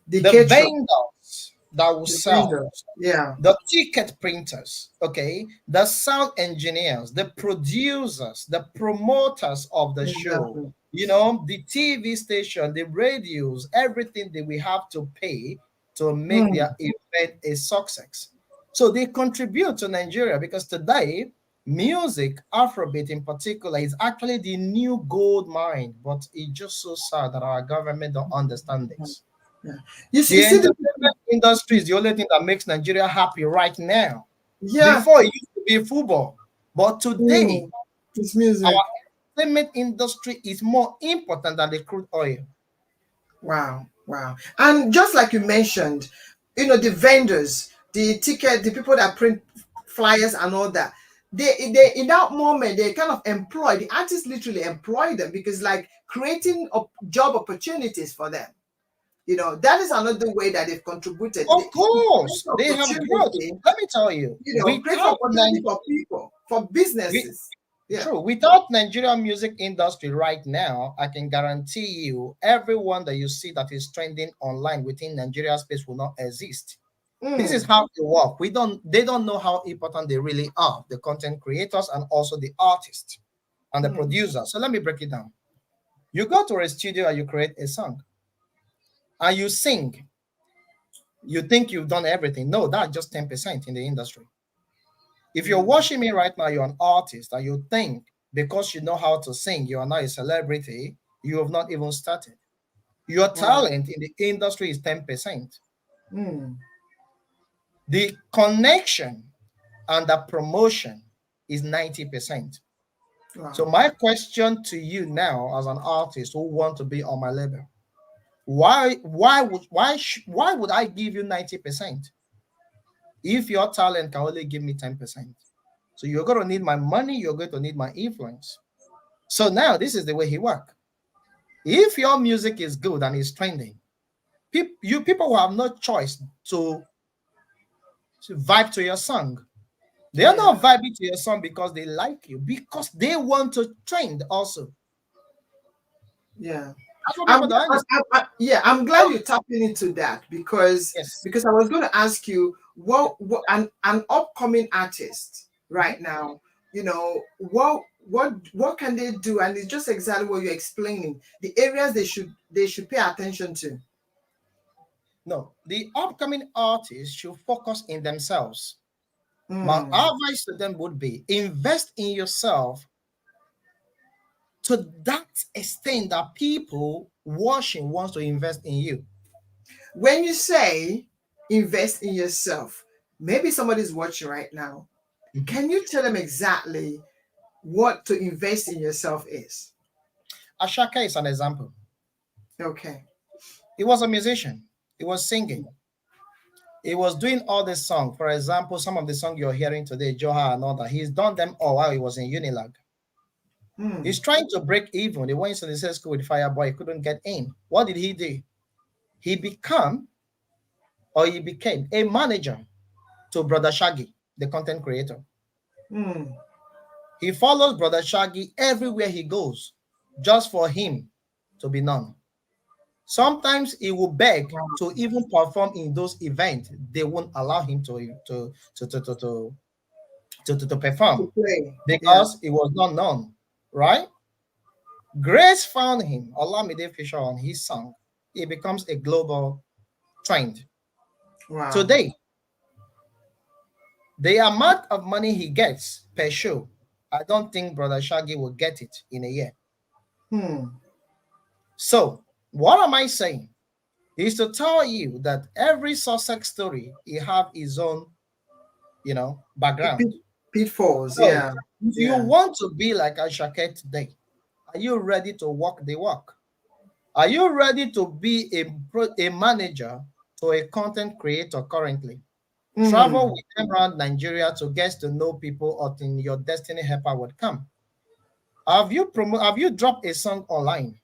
The the caterer, vendors that will the sell, vendor. Yeah. the ticket printers, okay, the sound engineers, the producers, the promoters of the show, Exactly. the TV station, the radios, everything that we have to pay to make Hmm. their event a success. So they contribute to Nigeria because today, music, Afrobeat in particular, is actually the new gold mine. But it's just so sad that our government don't understand this. Yeah. The You see the entertainment industry is the only thing that makes Nigeria happy right now. yeah. Before it used to be football, but Hmm. today It's our music. entertainment industry is more important than the crude oil. Wow. Wow. And just like you mentioned, the vendors, the people that print flyers and all that. They in that moment they kind of employ the artists, literally employ them, because like creating job opportunities for them. That is another way that they've contributed. Of Create course, they have growth. opportunity, Let me tell you, create opportunity for people, for we, businesses. Yeah. true, without Nigerian music industry right now, I can guarantee you, everyone that you see that is trending online within Nigeria space will not exist. This is Mm, how they work. They don't know how important they really are, the content creators and also the artists and the mm, producers. So let me break it down. You go to a studio and you create a song and you sing. You think you've done everything. No, that's just 10% in the industry. If you're mm, watching me right now, you're an artist and you think because you know how to sing, you are now a celebrity, you have not even started. Your wow. talent in the industry is 10%. Mm, The connection and the promotion is 90%. So wow. my question to you now, as an artist who want to be on my label, why would I give you 90% if your talent can only give me 10%? So you're going to need my money, you're going to need my influence. So now this is the way he work. If your music is good and is trending, you people will have no choice to vibe to your song. They are Yeah. not vibing to your song because they like you, because they want to trend also. Yeah. That's what people don't understand. Yeah, I'm glad you're tapping into that Yes. because I was going to ask you what an upcoming artist right now, what can they do? And it's just exactly what you're explaining. The areas they should pay attention to. No, the upcoming artists should focus in themselves. My Hmm. advice to them would be invest in yourself to that extent that people watching wants to invest in you. When you say invest in yourself, maybe somebody's watching right now. Mhm. Can you tell them exactly what to invest in yourself is? Ashaka is an example. Okay. He was a musician. He was singing. He was doing all the song. For example, some of the song you're hearing today, Joha and all that, he's done them all while he was in Unilag. Hmm. He's trying to break even. He went to the same school with Fireboy. He couldn't get in. What did he do? He become he became a manager to Brother Shaggy, the content creator. Hmm. He follows Brother Shaggy everywhere he goes, just for him to be known. Sometimes he will beg Wow. to even perform in those events. They won't allow him to To perform play. Yeah. because he was not known, right? Grace found him, Olamide Fisher, on his song. It becomes a global trend. Wow. Today, the amount of money he gets per show, I don't think Brother Shaggy will get it in a year. Hmm. So, what am I saying? Is to tell you that every success story he have his own, background. Pit- Pitfalls. So, Yeah. if you Yeah. want to be like Ashake today, are you ready to walk the walk? Are you ready to be a manager to a content creator currently? Travel Hmm. with them around Nigeria to get to know people until your destiny helper would come. Have you dropped a song online?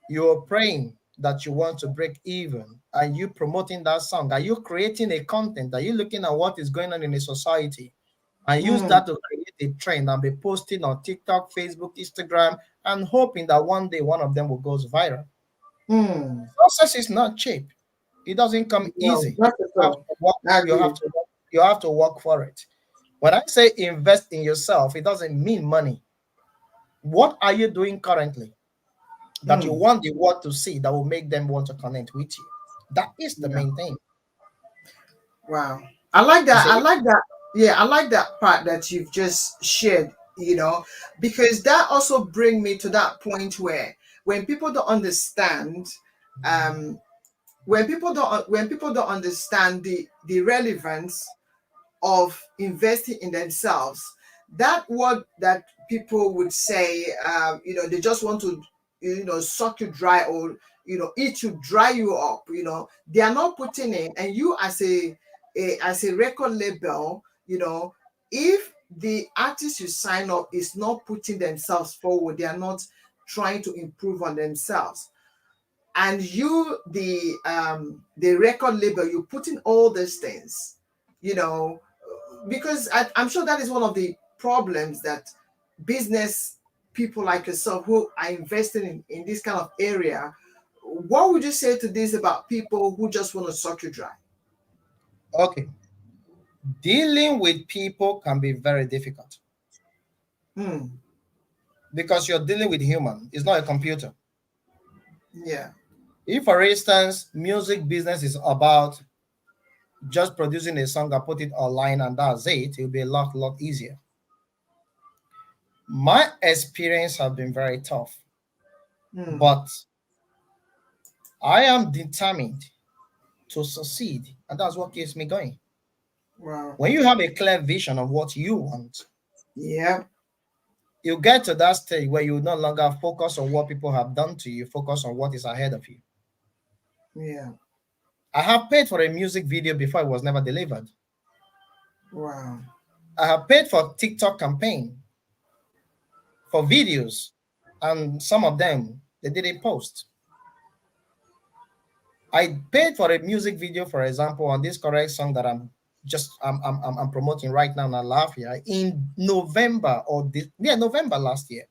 You're praying that you want to break even. Are you promoting that song? Are you creating a content? Are you looking at what is going on in the society and use Hmm. that to create a trend and be posting on TikTok, Facebook, Instagram, and hoping that one day one of them will go viral? Hmm. Success is not cheap. It doesn't come No, easy. not at You have all. to work, I you have agree. to you have to work for it. When I say invest in yourself, it doesn't mean money. What are you doing currently that you Hmm. want the world to see that will make them want to connect with you? That is the Yeah. main thing. Wow. I like You that. I see? like that. Yeah, I like that part that you've just shared, because that also bring me to that point where when people don't understand, um, when people don't understand the relevance of investing in themselves. That word that people would say, they just want to, suck you dry or, eat you, dry you up. They are not putting in, and you as a record label, if the artist you sign up is not putting themselves forward, they are not trying to improve on themselves, and you the record label, you put in all these things, you know because I'm sure that is one of the problems that business people like yourself who are investing in this kind of area. What would you say to this about people who just want to suck you dry? Okay. Dealing with people can be very difficult Hmm. because you're dealing with human. It's not a computer. Yeah. If, for instance, music business is about just producing a song and put it online and that's it, it'll be a lot easier. My experience have been very tough, Hmm. but I am determined to succeed, and that's what keeps me going. Wow. When you have a clear vision of what you want, Yeah. you get to that stage where you no longer focus on what people have done to you, focus on what is ahead of you. Yeah. I have paid for a music video before it was never delivered. Wow. I have paid for TikTok campaign for videos, and some of them they didn't post. I paid for a music video, for example, on this correct song that I'm just I'm promoting right now in Alafia in November or November last year.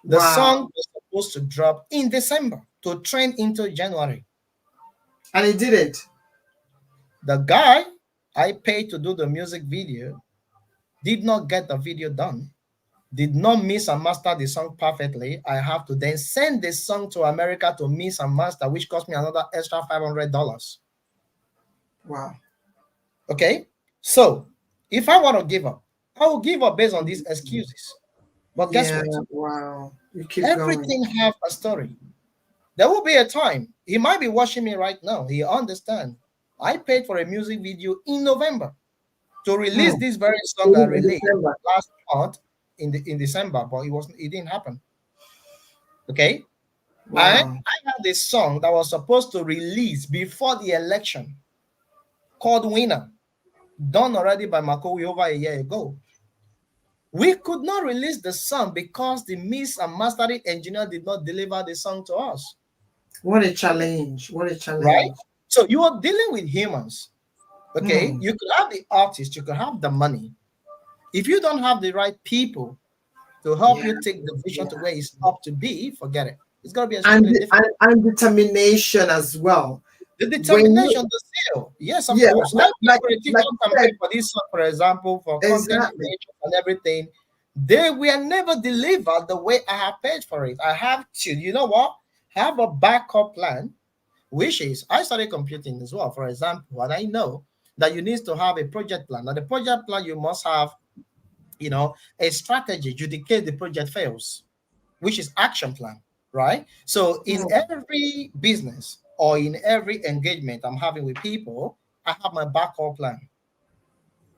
The Wow. song was supposed to drop in December to trend into January. And it didn't. The guy I paid to do the music video did not get the video done, did not mix and master the song perfectly. I have to then send the song to America to mix and master, which cost me another extra $500. Wow. Okay? So if I want to give up, I will give up based on these excuses. But guess Yeah. what? Wow. You keep going. Everything have a story. There will be a time he might be watching me right now. He understand. I paid for a music video in November to release Hmm. this very song I In released December. last month in December, but it didn't happen. Okay, Wow. I had this song that was supposed to release before the election called Winner, done already by Makowi over a year ago. We could not release the song because the mix and mastering engineer did not deliver the song to us. What a challenge. What a Right? challenge. So you are dealing with humans. Okay, Hmm. you could have the artist, you could have the money. If you don't have the right people to help Yeah. you take the vision to Yeah. where it's up to be, forget it. It's going to be And, extremely difficult. and determination as well. The When determination, you, the zeal. Yes, of yeah, course. I paid for a like TikTok you said, campaign for this song, for example, for content exactly. creation and everything. They were never delivered the way I have paid for it. I have to, you know what? Have a backup plan, which is I studied computing as well, for example, and I know that you need to have a project plan. Now, the project plan you must have, a strategy in case the project fails, which is action plan, right? So in Hmm. every business or in every engagement I'm having with people, I have my backup plan.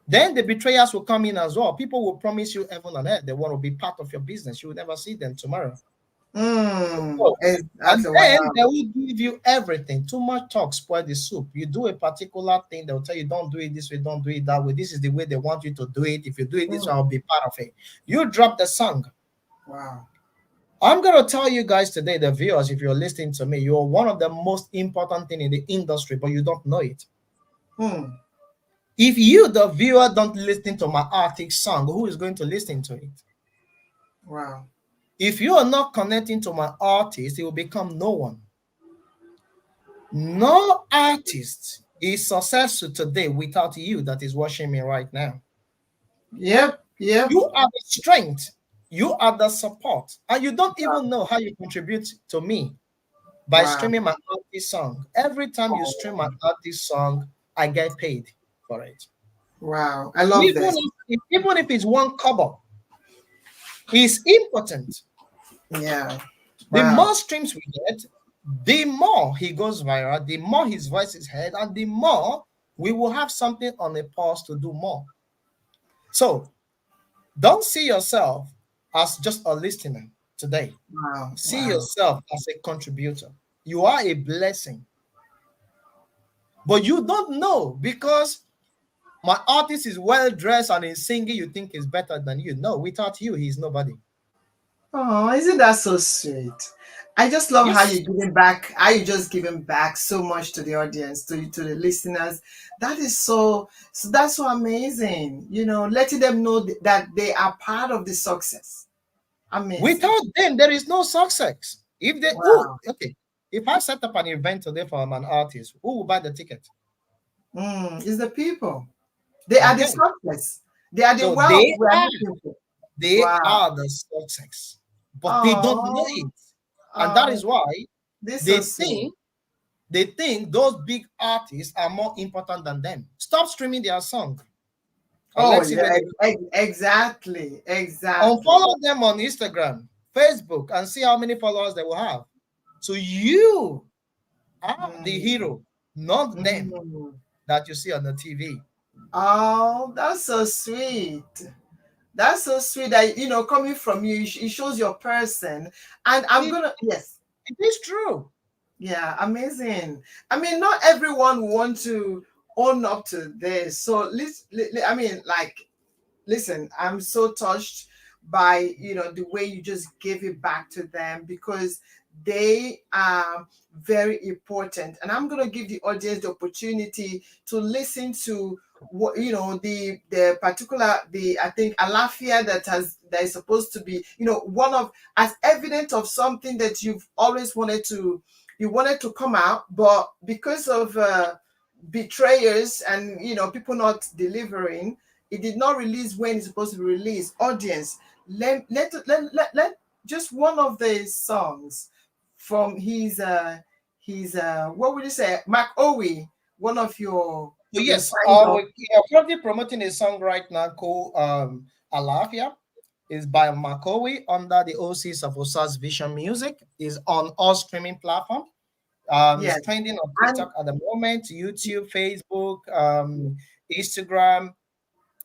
Then the betrayers will come in as well. People will promise you heaven and earth. They want to be part of your business. You will never see them tomorrow. Hmm. So, and Exactly. then Wow. they will give you everything. Too much talk spoil the soup. You do a particular thing, they'll tell you, don't do it this way, don't do it that way. This is the way they want you to do it. If you do it this way, Hmm. I'll be part of it. You drop the song. Wow. I'm going to tell you guys today, the viewers, if you're listening to me, you're one of the most important thing in the industry, but you don't know it. Hmm. If you, the viewer, don't listen to my artist song, who is going to listen to it? Wow. If you are not connecting to my artist, it will become no one. No artist is successful today without you that is watching me right now. Yep. Yep. You are the strength, you are the support, and you don't even know how you contribute to me by Wow. streaming my artist song. Every time you stream Oh, my artist song, I get paid for it. wow. I love Even this. if it's one kobo, it's important. Yeah. The Wow. more streams we get, the more he goes viral, the more his voice is heard, and the more we will have something on the pause to do more. So don't see yourself as just a listener today. Wow. See Wow. yourself as a contributor. You are a blessing, but you don't know because my artist is well dressed and is singing. You think is better than you. No, without you, he's nobody. Oh, isn't that so sweet? I just love how Yes, you're giving back, how you just giving back so much to the audience, to the listeners. That is so that's so amazing. Letting them know that they are part of the success. Amazing. without them, there is no success. If they, oh, Wow. okay. If I set up an event today for an artist, who will buy the ticket? It's the people. They are the Okay. success. They are the So wealth we are looking for. they Wow. are the success, but they don't know Oh, it. And that oh, is why this so they sweet. think they think those big artists are more important than them. Stop streaming their song and Oh let's see yeah, where they exactly, exactly. unfollow them on Instagram, Facebook, and see how many followers they will have. So you are the Mm, hero, not them mm. that you see on the TV. Oh, that's so sweet. That's so sweet that coming from you, it shows your person. And I'm It, gonna yes, it is true. yeah, amazing. I mean, not everyone want to own up to this. So I mean, like, listen, I'm so touched by the way you just gave it back to them because they are very important. And I'm going to give the audience the opportunity to listen to what, the particular, the I think alafia that is supposed to be, one of, as evidence of something that you've always wanted to come out, but because of betrayers and people not delivering, it did not release when it's supposed to be released. Audience, let just one of the songs from his what would you say, Mark Owie, one of So your yes, sign of. we are currently promoting a song right now called Alafia. Is by Makowi under the OSAS of OSAS Vision Music. Is on all streaming platform. It's Yes, trending on and TikTok at the moment, YouTube, Facebook, Instagram,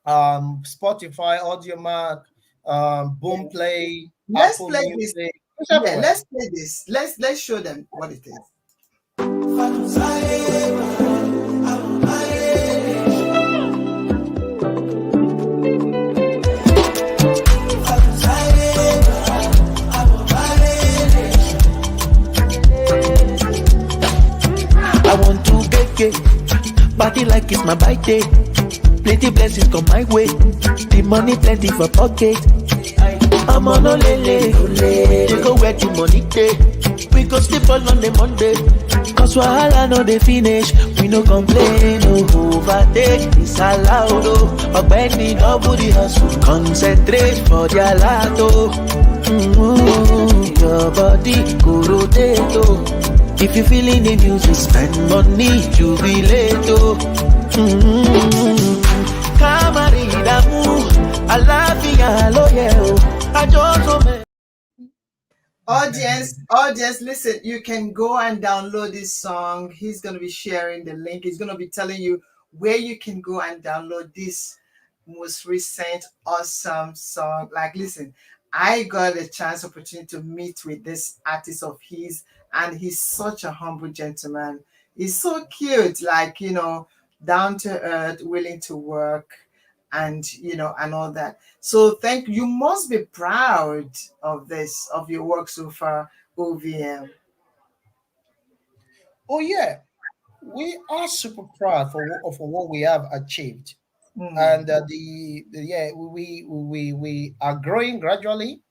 Spotify, AudioMac, yes. Boomplay, Let's Apple play this. Music. It's Yeah, everywhere. let's play this. Let's show them what it is. I want to get party like it's my birthday. Plenty blessings come my way. The money plenty for pocket. I'm on a lele. They go where the money day. We go sleep all on the Monday. Cause wahala no they finish. We no complain, no overtake. It's allowed, oh. But when we double the hustle, concentrate for their lato. Your body go rotate, oh. If you feeling the music, spend money, jubilate, oh. Kamaridamu, alafia loyal. I just want Audience, listen, you can go and download this song. He's going to be sharing the link. He's going to be telling you where you can go and download this most recent awesome song. Like, listen, I got a chance opportunity to meet with this artist of his, and he's such a humble gentleman. He's so cute, like, down to earth, willing to work, and and all that. So thank you. You must be proud of this, of your work so far, OVM. Oh yeah, we are super proud for what we have achieved, Hmm. and yeah, we are growing gradually,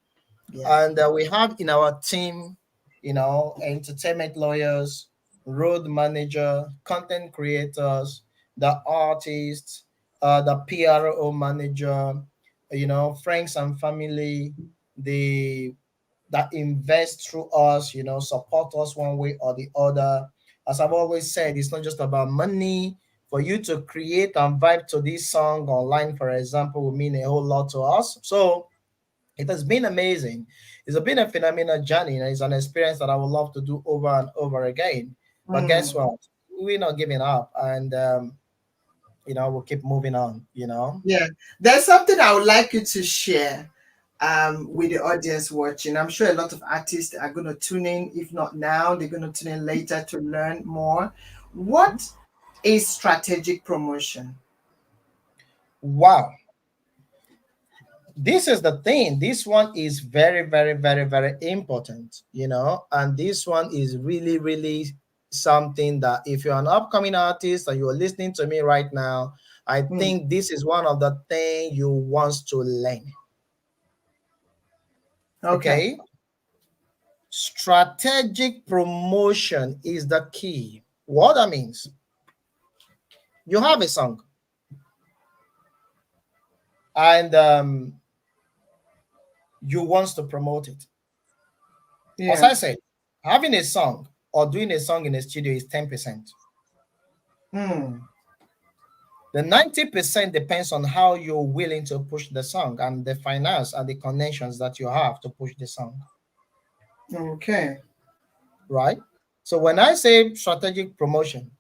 Yeah. and we have in our team, entertainment lawyers, road manager, content creators, the artists, the PRO manager, friends and family, the that invest through us, support us one way or the other. As I've always said, it's not just about money. For you to create and vibe to this song online, for example, will mean a whole lot to us. So it has been amazing. It's been a phenomenal journey, and it's an experience that I would love to do over and over again. But guess Hmm. what? We're not giving up, and we'll keep moving on. Yeah. There's something I would like you to share with the audience watching. I'm sure a lot of artists are going to tune in. If not now, they're going to tune in later to learn more. What is strategic promotion? Wow, this is the thing. This one is very, very, very, very important. And this one is really, really something that if you're an upcoming artist and you're listening to me right now, I Hmm. think this is one of the things you want to learn. Okay. Okay, strategic promotion is the key. What that means, you have a song, and you want to promote it. As I Yeah. said, having a song or doing a song in a studio is 10%. Hmm. The 90% depends on how you're willing to push the song and the finance and the connections that you have to push the song, Okay. right? So when I say strategic promotion,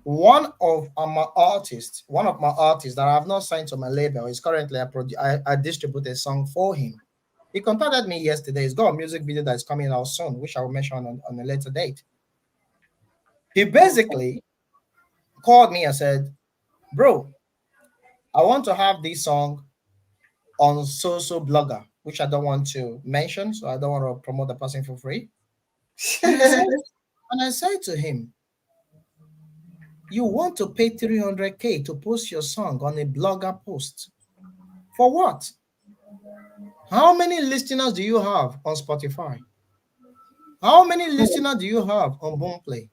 one of my artists that I have not signed to my label is currently I distribute a song for him. He contacted me yesterday. He's got a music video that is coming out soon, which I will mention on a later date. He Okay. basically called me and said, "Bro, I want to have this song on so blogger," which I don't want to mention, so I don't want to promote the person for free. And I said to him, you want to pay 300K to post your song on a blogger post. For what? How many listeners do you have on Spotify? How many listeners do you have on Boomplay?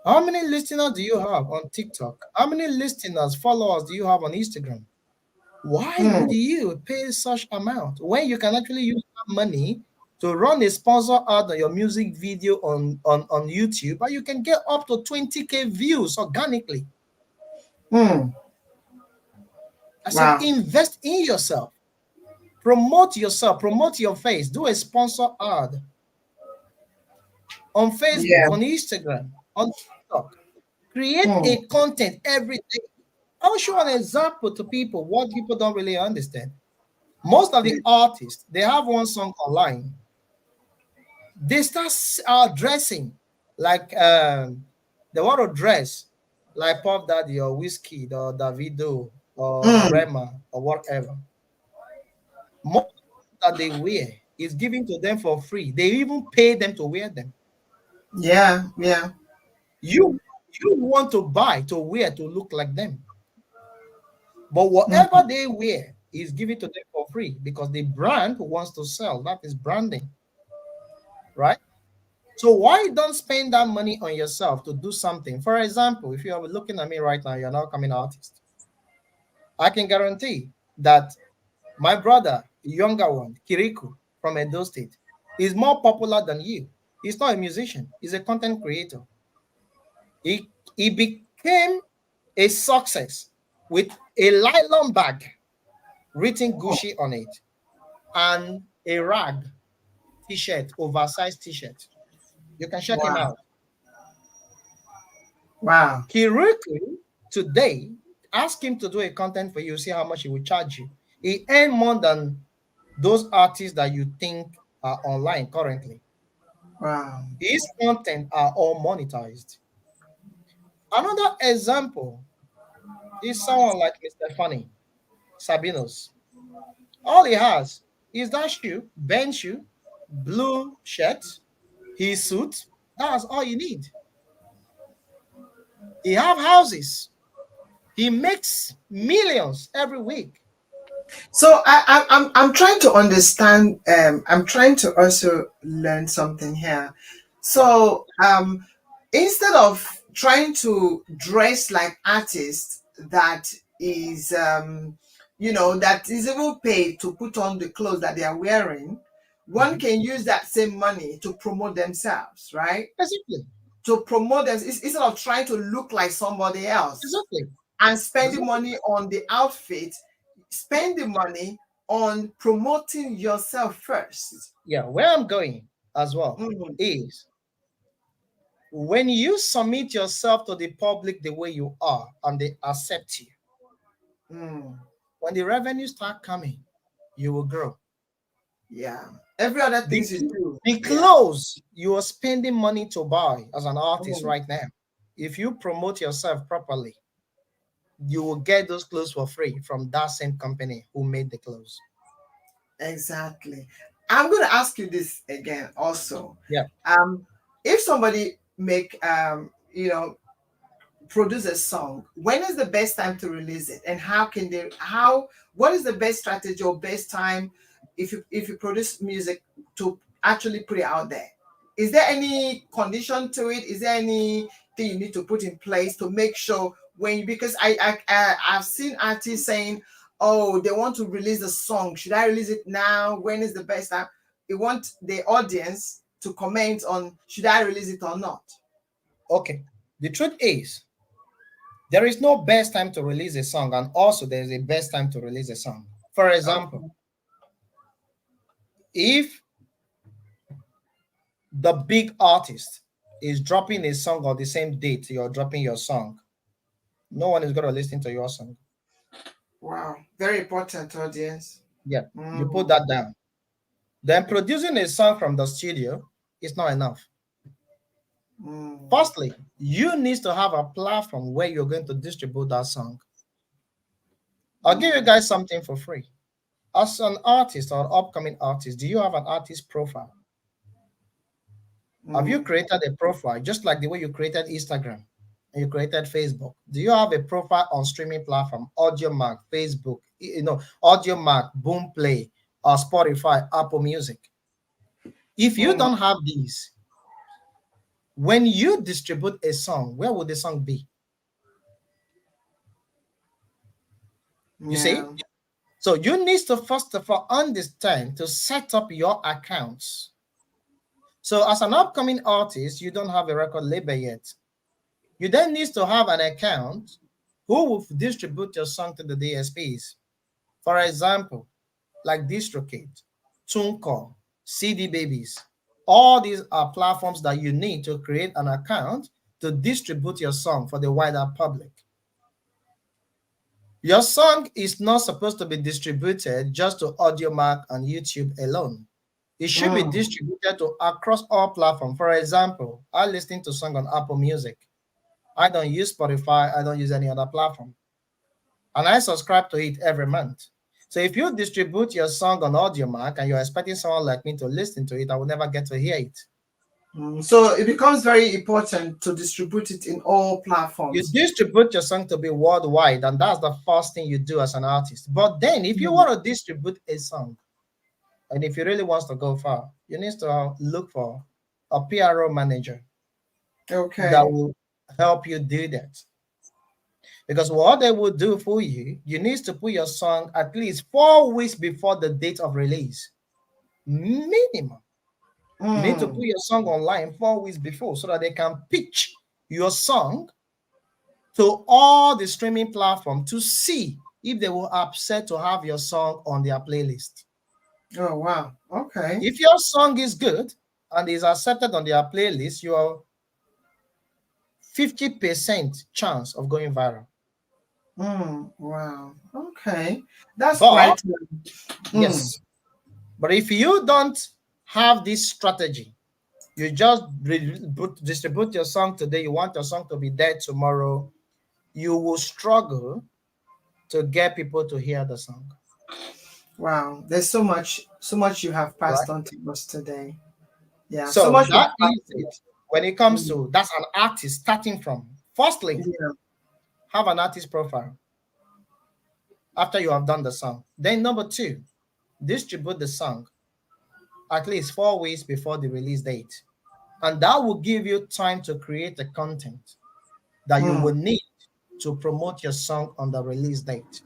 How many listeners do you have on TikTok? How many listeners, followers do you have on Instagram? Why would Mm, you pay such amount when you can actually use that money to run a sponsor ad on your music video on YouTube, and you can get up to 20K views organically? mm. I said, Wow. invest in yourself, promote your face, do a sponsor ad on Facebook, Yeah. on Instagram, on TikTok. Create Mm, a content every day. I'll show an example to people what people don't really understand. Most of the artists, they have one song online. They start dressing like they want to dress like Pop Daddy or Whiskey or Davido or mm. Rema or whatever. Most that they wear is given to them for free. They even pay them to wear them. Yeah. Yeah. You you want to buy to wear to look like them, but Mm. whatever they wear is given to them for free because the brand wants to sell. That is branding, right? So why don't spend that money on yourself to do something? For example, if you're looking at me right now, you're not coming artist. I can guarantee that my brother, younger one, Kiriku from Edo State, is more popular than you. He's not a musician, he's a content creator. He became a success with a nylon bag written Gucci on it and a rag t-shirt, oversized t-shirt. You can check him Wow. out. Wow. Kiriku today, ask him to do a content for you, see how much he will charge you. He earned more than those artists that you think are online currently. Wow. His content are all monetized. Another example is someone like Mr. Funny Sabinos. All he has is that shoe, bench shoe, blue shirt, his suit. That's all you need. He have houses. He makes millions every week. So I'm trying to understand. I'm trying to also learn something here. So instead of trying to dress like artists that is that is even paid to put on the clothes that they are wearing, one Mhm. can use that same money to promote themselves, right? Exactly. To promote them instead of trying to look like somebody else Exactly. and spending Exactly. money on the outfit, spend the money on promoting yourself first. Yeah, where I'm going as well Mm, is when you submit yourself to the public the way you are and they accept you, mm, when the revenues start coming, you will grow. yeah. Every other The, things you do. the Yeah. clothes you are spending money to buy as an artist Mm, right now, if you promote yourself properly, you will get those clothes for free from that same company who made the clothes. exactly. I'm going to ask you this again also. Yeah. Um, if somebody make produce a song, when is the best time to release it, and how what is the best strategy or best time if you produce music to actually put it out there? Is there any condition to it? Is there anything you need to put in place to make sure when because I've seen artists saying, oh, they want to release a song, should I release it now, when is the best time? They want the audience to comment on should I release it or not. Okay. The truth is, there is no best time to release a song, and also there is a best time to release a song. For example, Okay. if the big artist is dropping a song on the same date you're dropping your song, no one is going to listen to your song. Wow, very important audience. Yeah, you put Mm, that down. Then producing a song from the studio is not enough. mm, Firstly, you need to have a platform where you're going to distribute that song. I'll give you mm. guys something for free. As an artist or upcoming artist, do you have an artist profile? Have you Mm. created a profile just like the way you created Instagram and you created Facebook? Do you have a profile on streaming platform, AudioMac, Facebook, AudioMac, Boomplay, or Spotify, Apple Music? If you Mm. don't have these, when you distribute a song, where would the song be? You see? Yeah. So you need to first of all understand to set up your accounts. So as an upcoming artist, you don't have a record label yet. You then need to have an account who will distribute your song to the DSPs. For example, like DistroKid, TuneCore, CD Babies. All these are platforms that you need to create an account to distribute your song for the wider public. Your song is not supposed to be distributed just to AudioMac and YouTube alone. It should be Mm. distributed to across all platforms. For example, I listen to song on Apple Music. I don't use Spotify. I don't use any other platform. And I subscribe to it every month. So if you distribute your song on AudioMac and you're expecting someone like me to listen to it, I will never get to hear it. Mm. So it becomes very important to distribute it in all You platforms. distribute your song to be worldwide, and that's the first thing you do as an artist. But then, if you Mm. want to distribute a song, and if you really want to go far, you need to look for a PRO manager that Okay. will help you do that. Because what they will do for you, you need to put your song at least 4 weeks before the date of release. Minimum. You need to put Mm. your song online 4 weeks before so that they can pitch your song to all the streaming platforms to see if they will accept to have your song on their playlist. Oh wow. Okay. If your song is good and is accepted on their playlist, you are 50% chance of going viral. Mm. Wow. Okay. That's But quite. Mm. yes, but if you don't have this strategy, you just distribute your song today, you want your song to be dead tomorrow, you will struggle to get people to hear the song. Wow. There's so much you have Right? passed on to us today. Yeah. So So much you that have is passed on. it. When it comes Mm. to that's an artist starting from. Firstly, Yeah. have an artist profile after you have done the song. Then number two, distribute the song at least 4 weeks before the release date. And that will give you time to create the content that you will Mm. need to promote your song on the release date.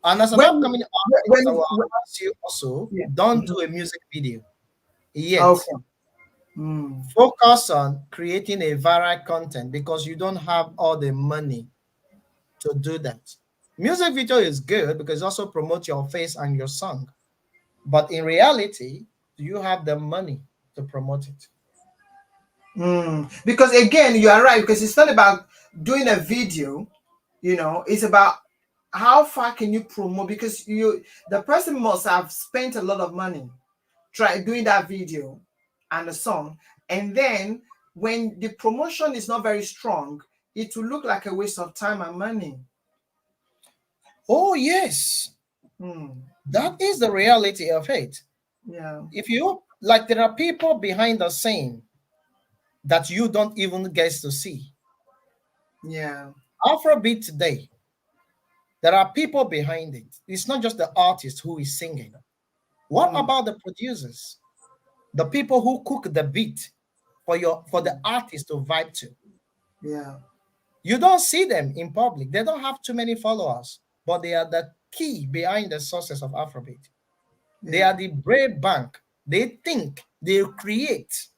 And as an When upcoming artist, I will when advise you also yeah. don't do Mhm. a music video yet. Okay. Mm. Focus on creating a viral content because you don't have all the money to do that. Music video is good because it also promotes your face and your song. But in reality, do you have the money to promote it? Mm. Because again, you are right, because it's not about doing a video, it's about how far can you promote, because the person must have spent a lot of money try doing that video and the song, and then when the promotion is not very strong, it will look like a waste of time and money. Oh, yes. Hmm. That is the reality of it. Yeah. If you like, there are people behind the scene that you don't even get to see. Yeah. Afrobeat today, there are people behind it. It's not just the artist who is singing. What Hmm. about the producers? The people who cook the beat for the artist to vibe to. Yeah. You don't see them in public. They don't have too many followers, but they are the key behind the success of Afrobeat. They Yeah. are the brave bank. They think, they create,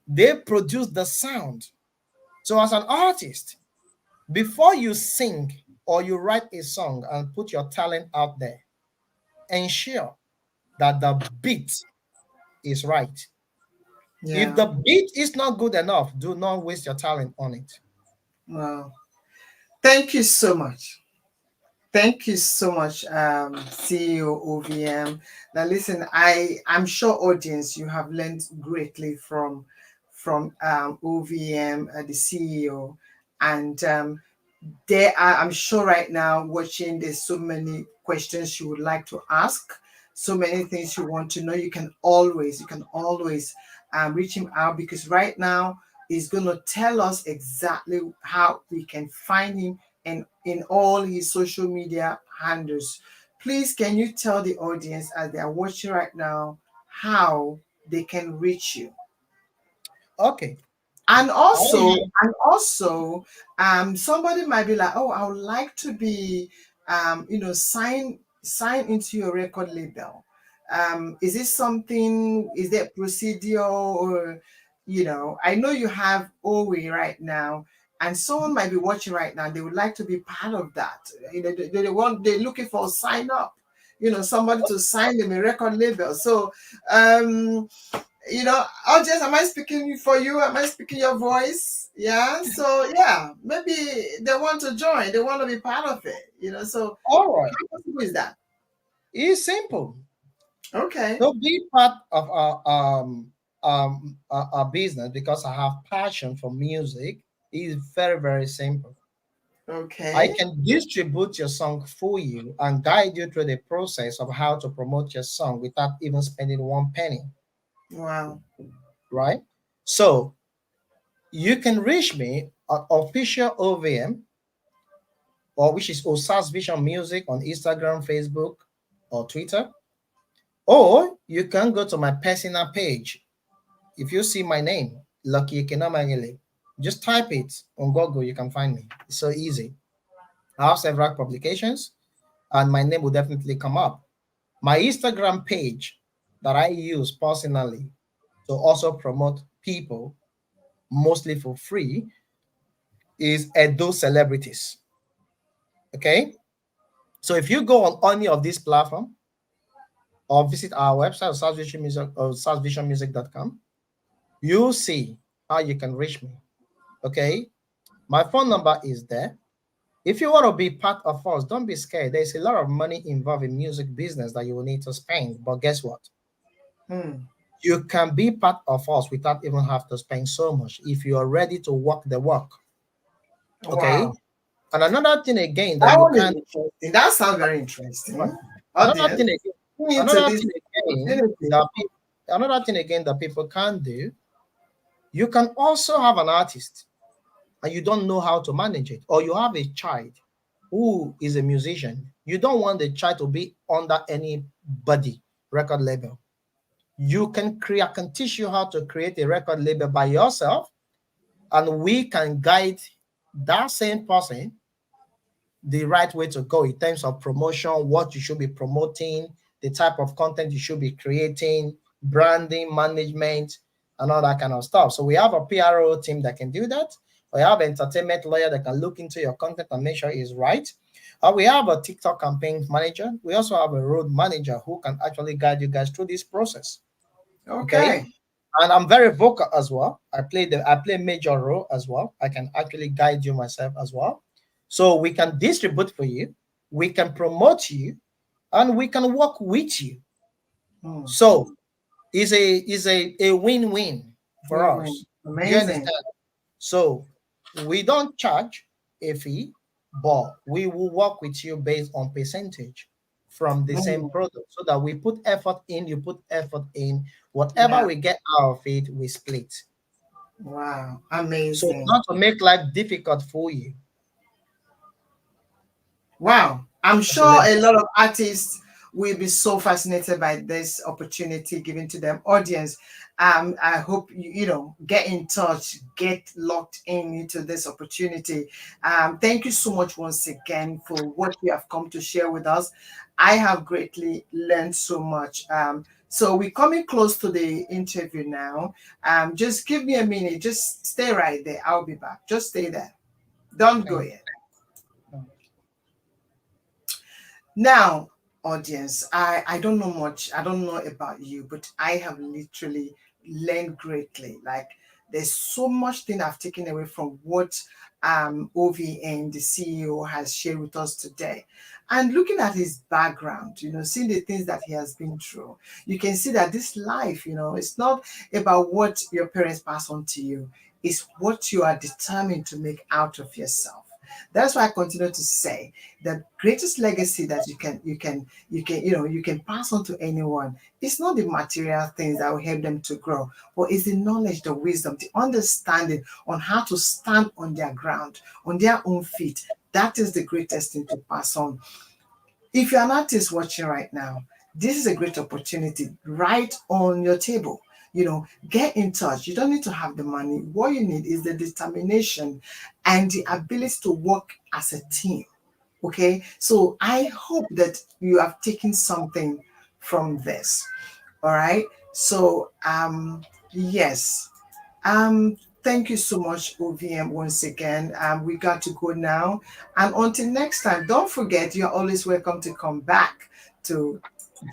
they produce the sound. So as an artist, before you sing or you write a song and put your talent out there, ensure that the beat is right. If Yeah. the beat is not good enough, do not waste your talent on it. Wow. Thank you so much. Thank you so much, CEO OVM. Now, listen, I'm sure audience you have learned greatly from OVM, the CEO, and there are, I'm sure right now watching, there's so many questions you would like to ask, so many things you want to know, you can always reach him out, because right now he's going to tell us exactly how we can find him and in all his social media handles. Please, can you tell the audience as they are watching right now how they can reach you? Okay. And I also, have, somebody might be like, oh, I would like to be, sign into your record label. Is this something, is there a procedure, or, I know you have OWE right now, and someone might be watching right now, they would like to be part of that. They're looking for a sign up, somebody to sign them a record label. So, um, audience, am I speaking for you? Am I speaking your voice? Yeah. So yeah, maybe they want to join, they want to be part of it, so all right. how possible is that? It's simple. Okay. To be part of our business, because I have passion for music, is very, very simple. I Okay. can distribute your song for you and guide you through the process of how to promote your song without even spending one penny, Wow. right? So you can reach me at official OVM, or which is OSAS Vision Music on Instagram, Facebook, or Twitter. Or you can go to my personal page. If you see my name, Lucky Ekenonmaghele, just type it on Google, you can find me. It's so easy. I have several publications, and my name will definitely come up. My Instagram page that I use personally to also promote people, mostly for free, is Edo Celebrities. Okay? So if you go on any of these platforms or visit our website, southvisionmusic.com, you'll see how you can reach me. Okay? My phone number is there. If you want to be part of us, don't be scared. There's a lot of money involved in music business that you will need to spend. But guess what? Hmm. You can be part of us without even have to spend so much if you are ready to walk the walk. Okay. Wow. And another thing again that That you one is can interesting. That sounds very interesting. another Audience, thing again, tune into another this thing again opportunity. that people another thing again that people can do, you can also have an artist and you don't know how to manage it, or you have a child who is a musician. You don't want the child to be under anybody record label. You can create, I can teach you how to create a record label by yourself, and we can guide that same person the right way to go in terms of promotion, what you should be promoting, the type of content you should be creating, branding, management, and all that kind of stuff. So we have a PRO team that can do that. We have an entertainment lawyer that can look into your content and make sure it's right. We have a TikTok campaign manager. We also have a road manager who can actually guide you guys through this process. Okay. Okay. And I'm very vocal as well. I play major role as well. I can actually guide you myself as well. So we can distribute for you, we can promote you, and we can work with you. Hmm. So it's a win-win for Win-win. us. Do you Amazing. understand? So we don't charge a fee, but we will work with you based on percentage from the same Hmm. product, so that we put effort in, you put effort in. Whatever Yeah. we get out of it, we split. Wow. So Amazing. not to make life difficult for you Wow. I'm as a sure labor. a lot of artists will be so fascinated by this opportunity given to them. Audience, I hope you get in touch, get locked in into this opportunity. Thank you so much once again for what you have come to share with us. I have greatly learned so much. So we're coming close to the interview now. Just give me a minute. Just stay right there. I'll be back. Just stay there. Don't go Thank yet. Now, audience, I don't know much. I don't know about you, but I have literally learned greatly. Like there's so much thing I've taken away from what OVN, the CEO, has shared with us today. And looking at his background, seeing the things that he has been through, you can see that this life, it's not about what your parents pass on to you, it's what you are determined to make out of yourself. That's why I continue to say the greatest legacy that you can pass on to anyone. It's not the material things that will help them to grow, but it's the knowledge, the wisdom, the understanding on how to stand on their ground, on their own feet. That is the greatest thing to pass on. If you're an artist watching right now, this is a great opportunity right on your table. Get in touch. You don't need to have the money. What you need is the determination and the ability to work as a team. Okay. So I hope that you have taken something from this. All right. So, yes. Thank you so much, OVM, once again. We got to go now. And until next time, don't forget you're always welcome to come back to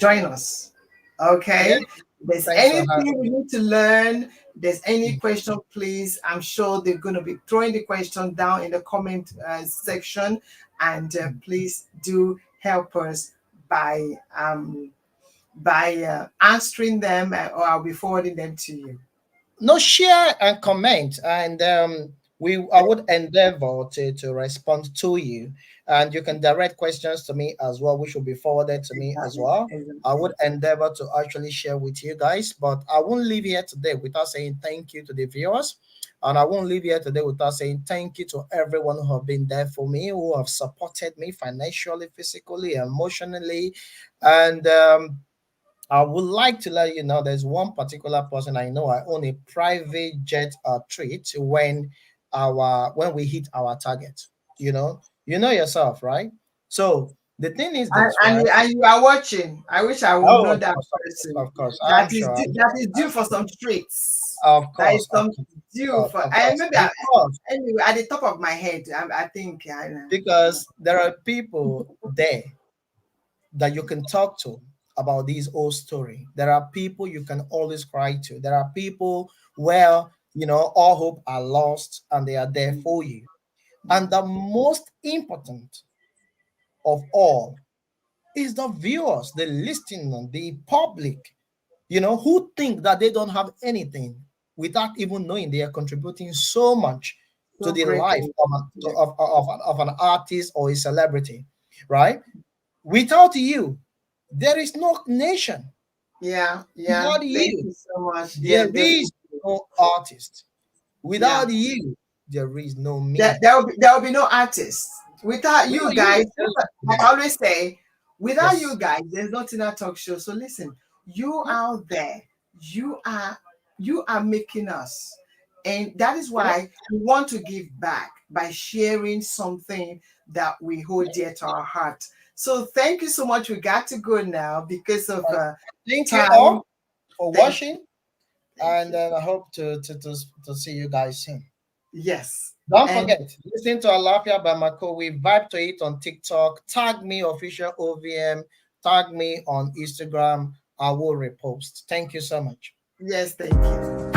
join us. Yeah, Okay? If there's thanks for anything having we me. need to learn, if there's any question, please. I'm sure they're going to be throwing the question down in the comment section. And please do help us by answering them, or I'll be forwarding them to you. No, share and comment, and I would endeavor to respond to you, and you can direct questions to me as well, which will be forwarded to me as Exactly. well. I Exactly. would endeavor to actually share with you guys, but I won't leave here today without saying thank you to the viewers, and I won't leave here today without saying thank you to everyone who have been there for me, who have supported me financially, physically, emotionally, and I would like to let you know there's one particular person I know. I own a private jet treat when we hit our target. You know yourself, right? So the thing is And, this, right? and you are watching. I wish I would Oh, know that person. of course, I'm That is sure, due, that is due for some treats. of That is course, some due for. of I course, maybe anyway at the top of my head. I think I know. because there are people there that you can talk to about this old story. There are people you can always cry to. There are people where all hope are lost and they are there for you. And the most important of all is the viewers, the listener, the public, who think that they don't have anything without even knowing they are contributing so much to So the life grateful. of an artist or a celebrity, right? Without you, there is no nation. Yeah, yeah. Without Thank you, you so much. Yeah, there is definitely. no artist. Yeah. Without you, there is no There, me. there will be no artists without you Without you, guys. Like I always say, without you yes, guys, there's nothing a talk show. So listen, you out there, you are you are making us, and that is yeah, why we want to give back by sharing something that we hold dear to our heart. So thank you so much. We got to go now because of uh, thank you time. all for Thank you. watching, Thank and you. then I hope to see you guys soon. Yes. Don't And forget, listen to Alapia by Mako. We vibe to it on TikTok. Tag me official OVM. Tag me on Instagram. I will repost. Thank you so much. yes, thank you.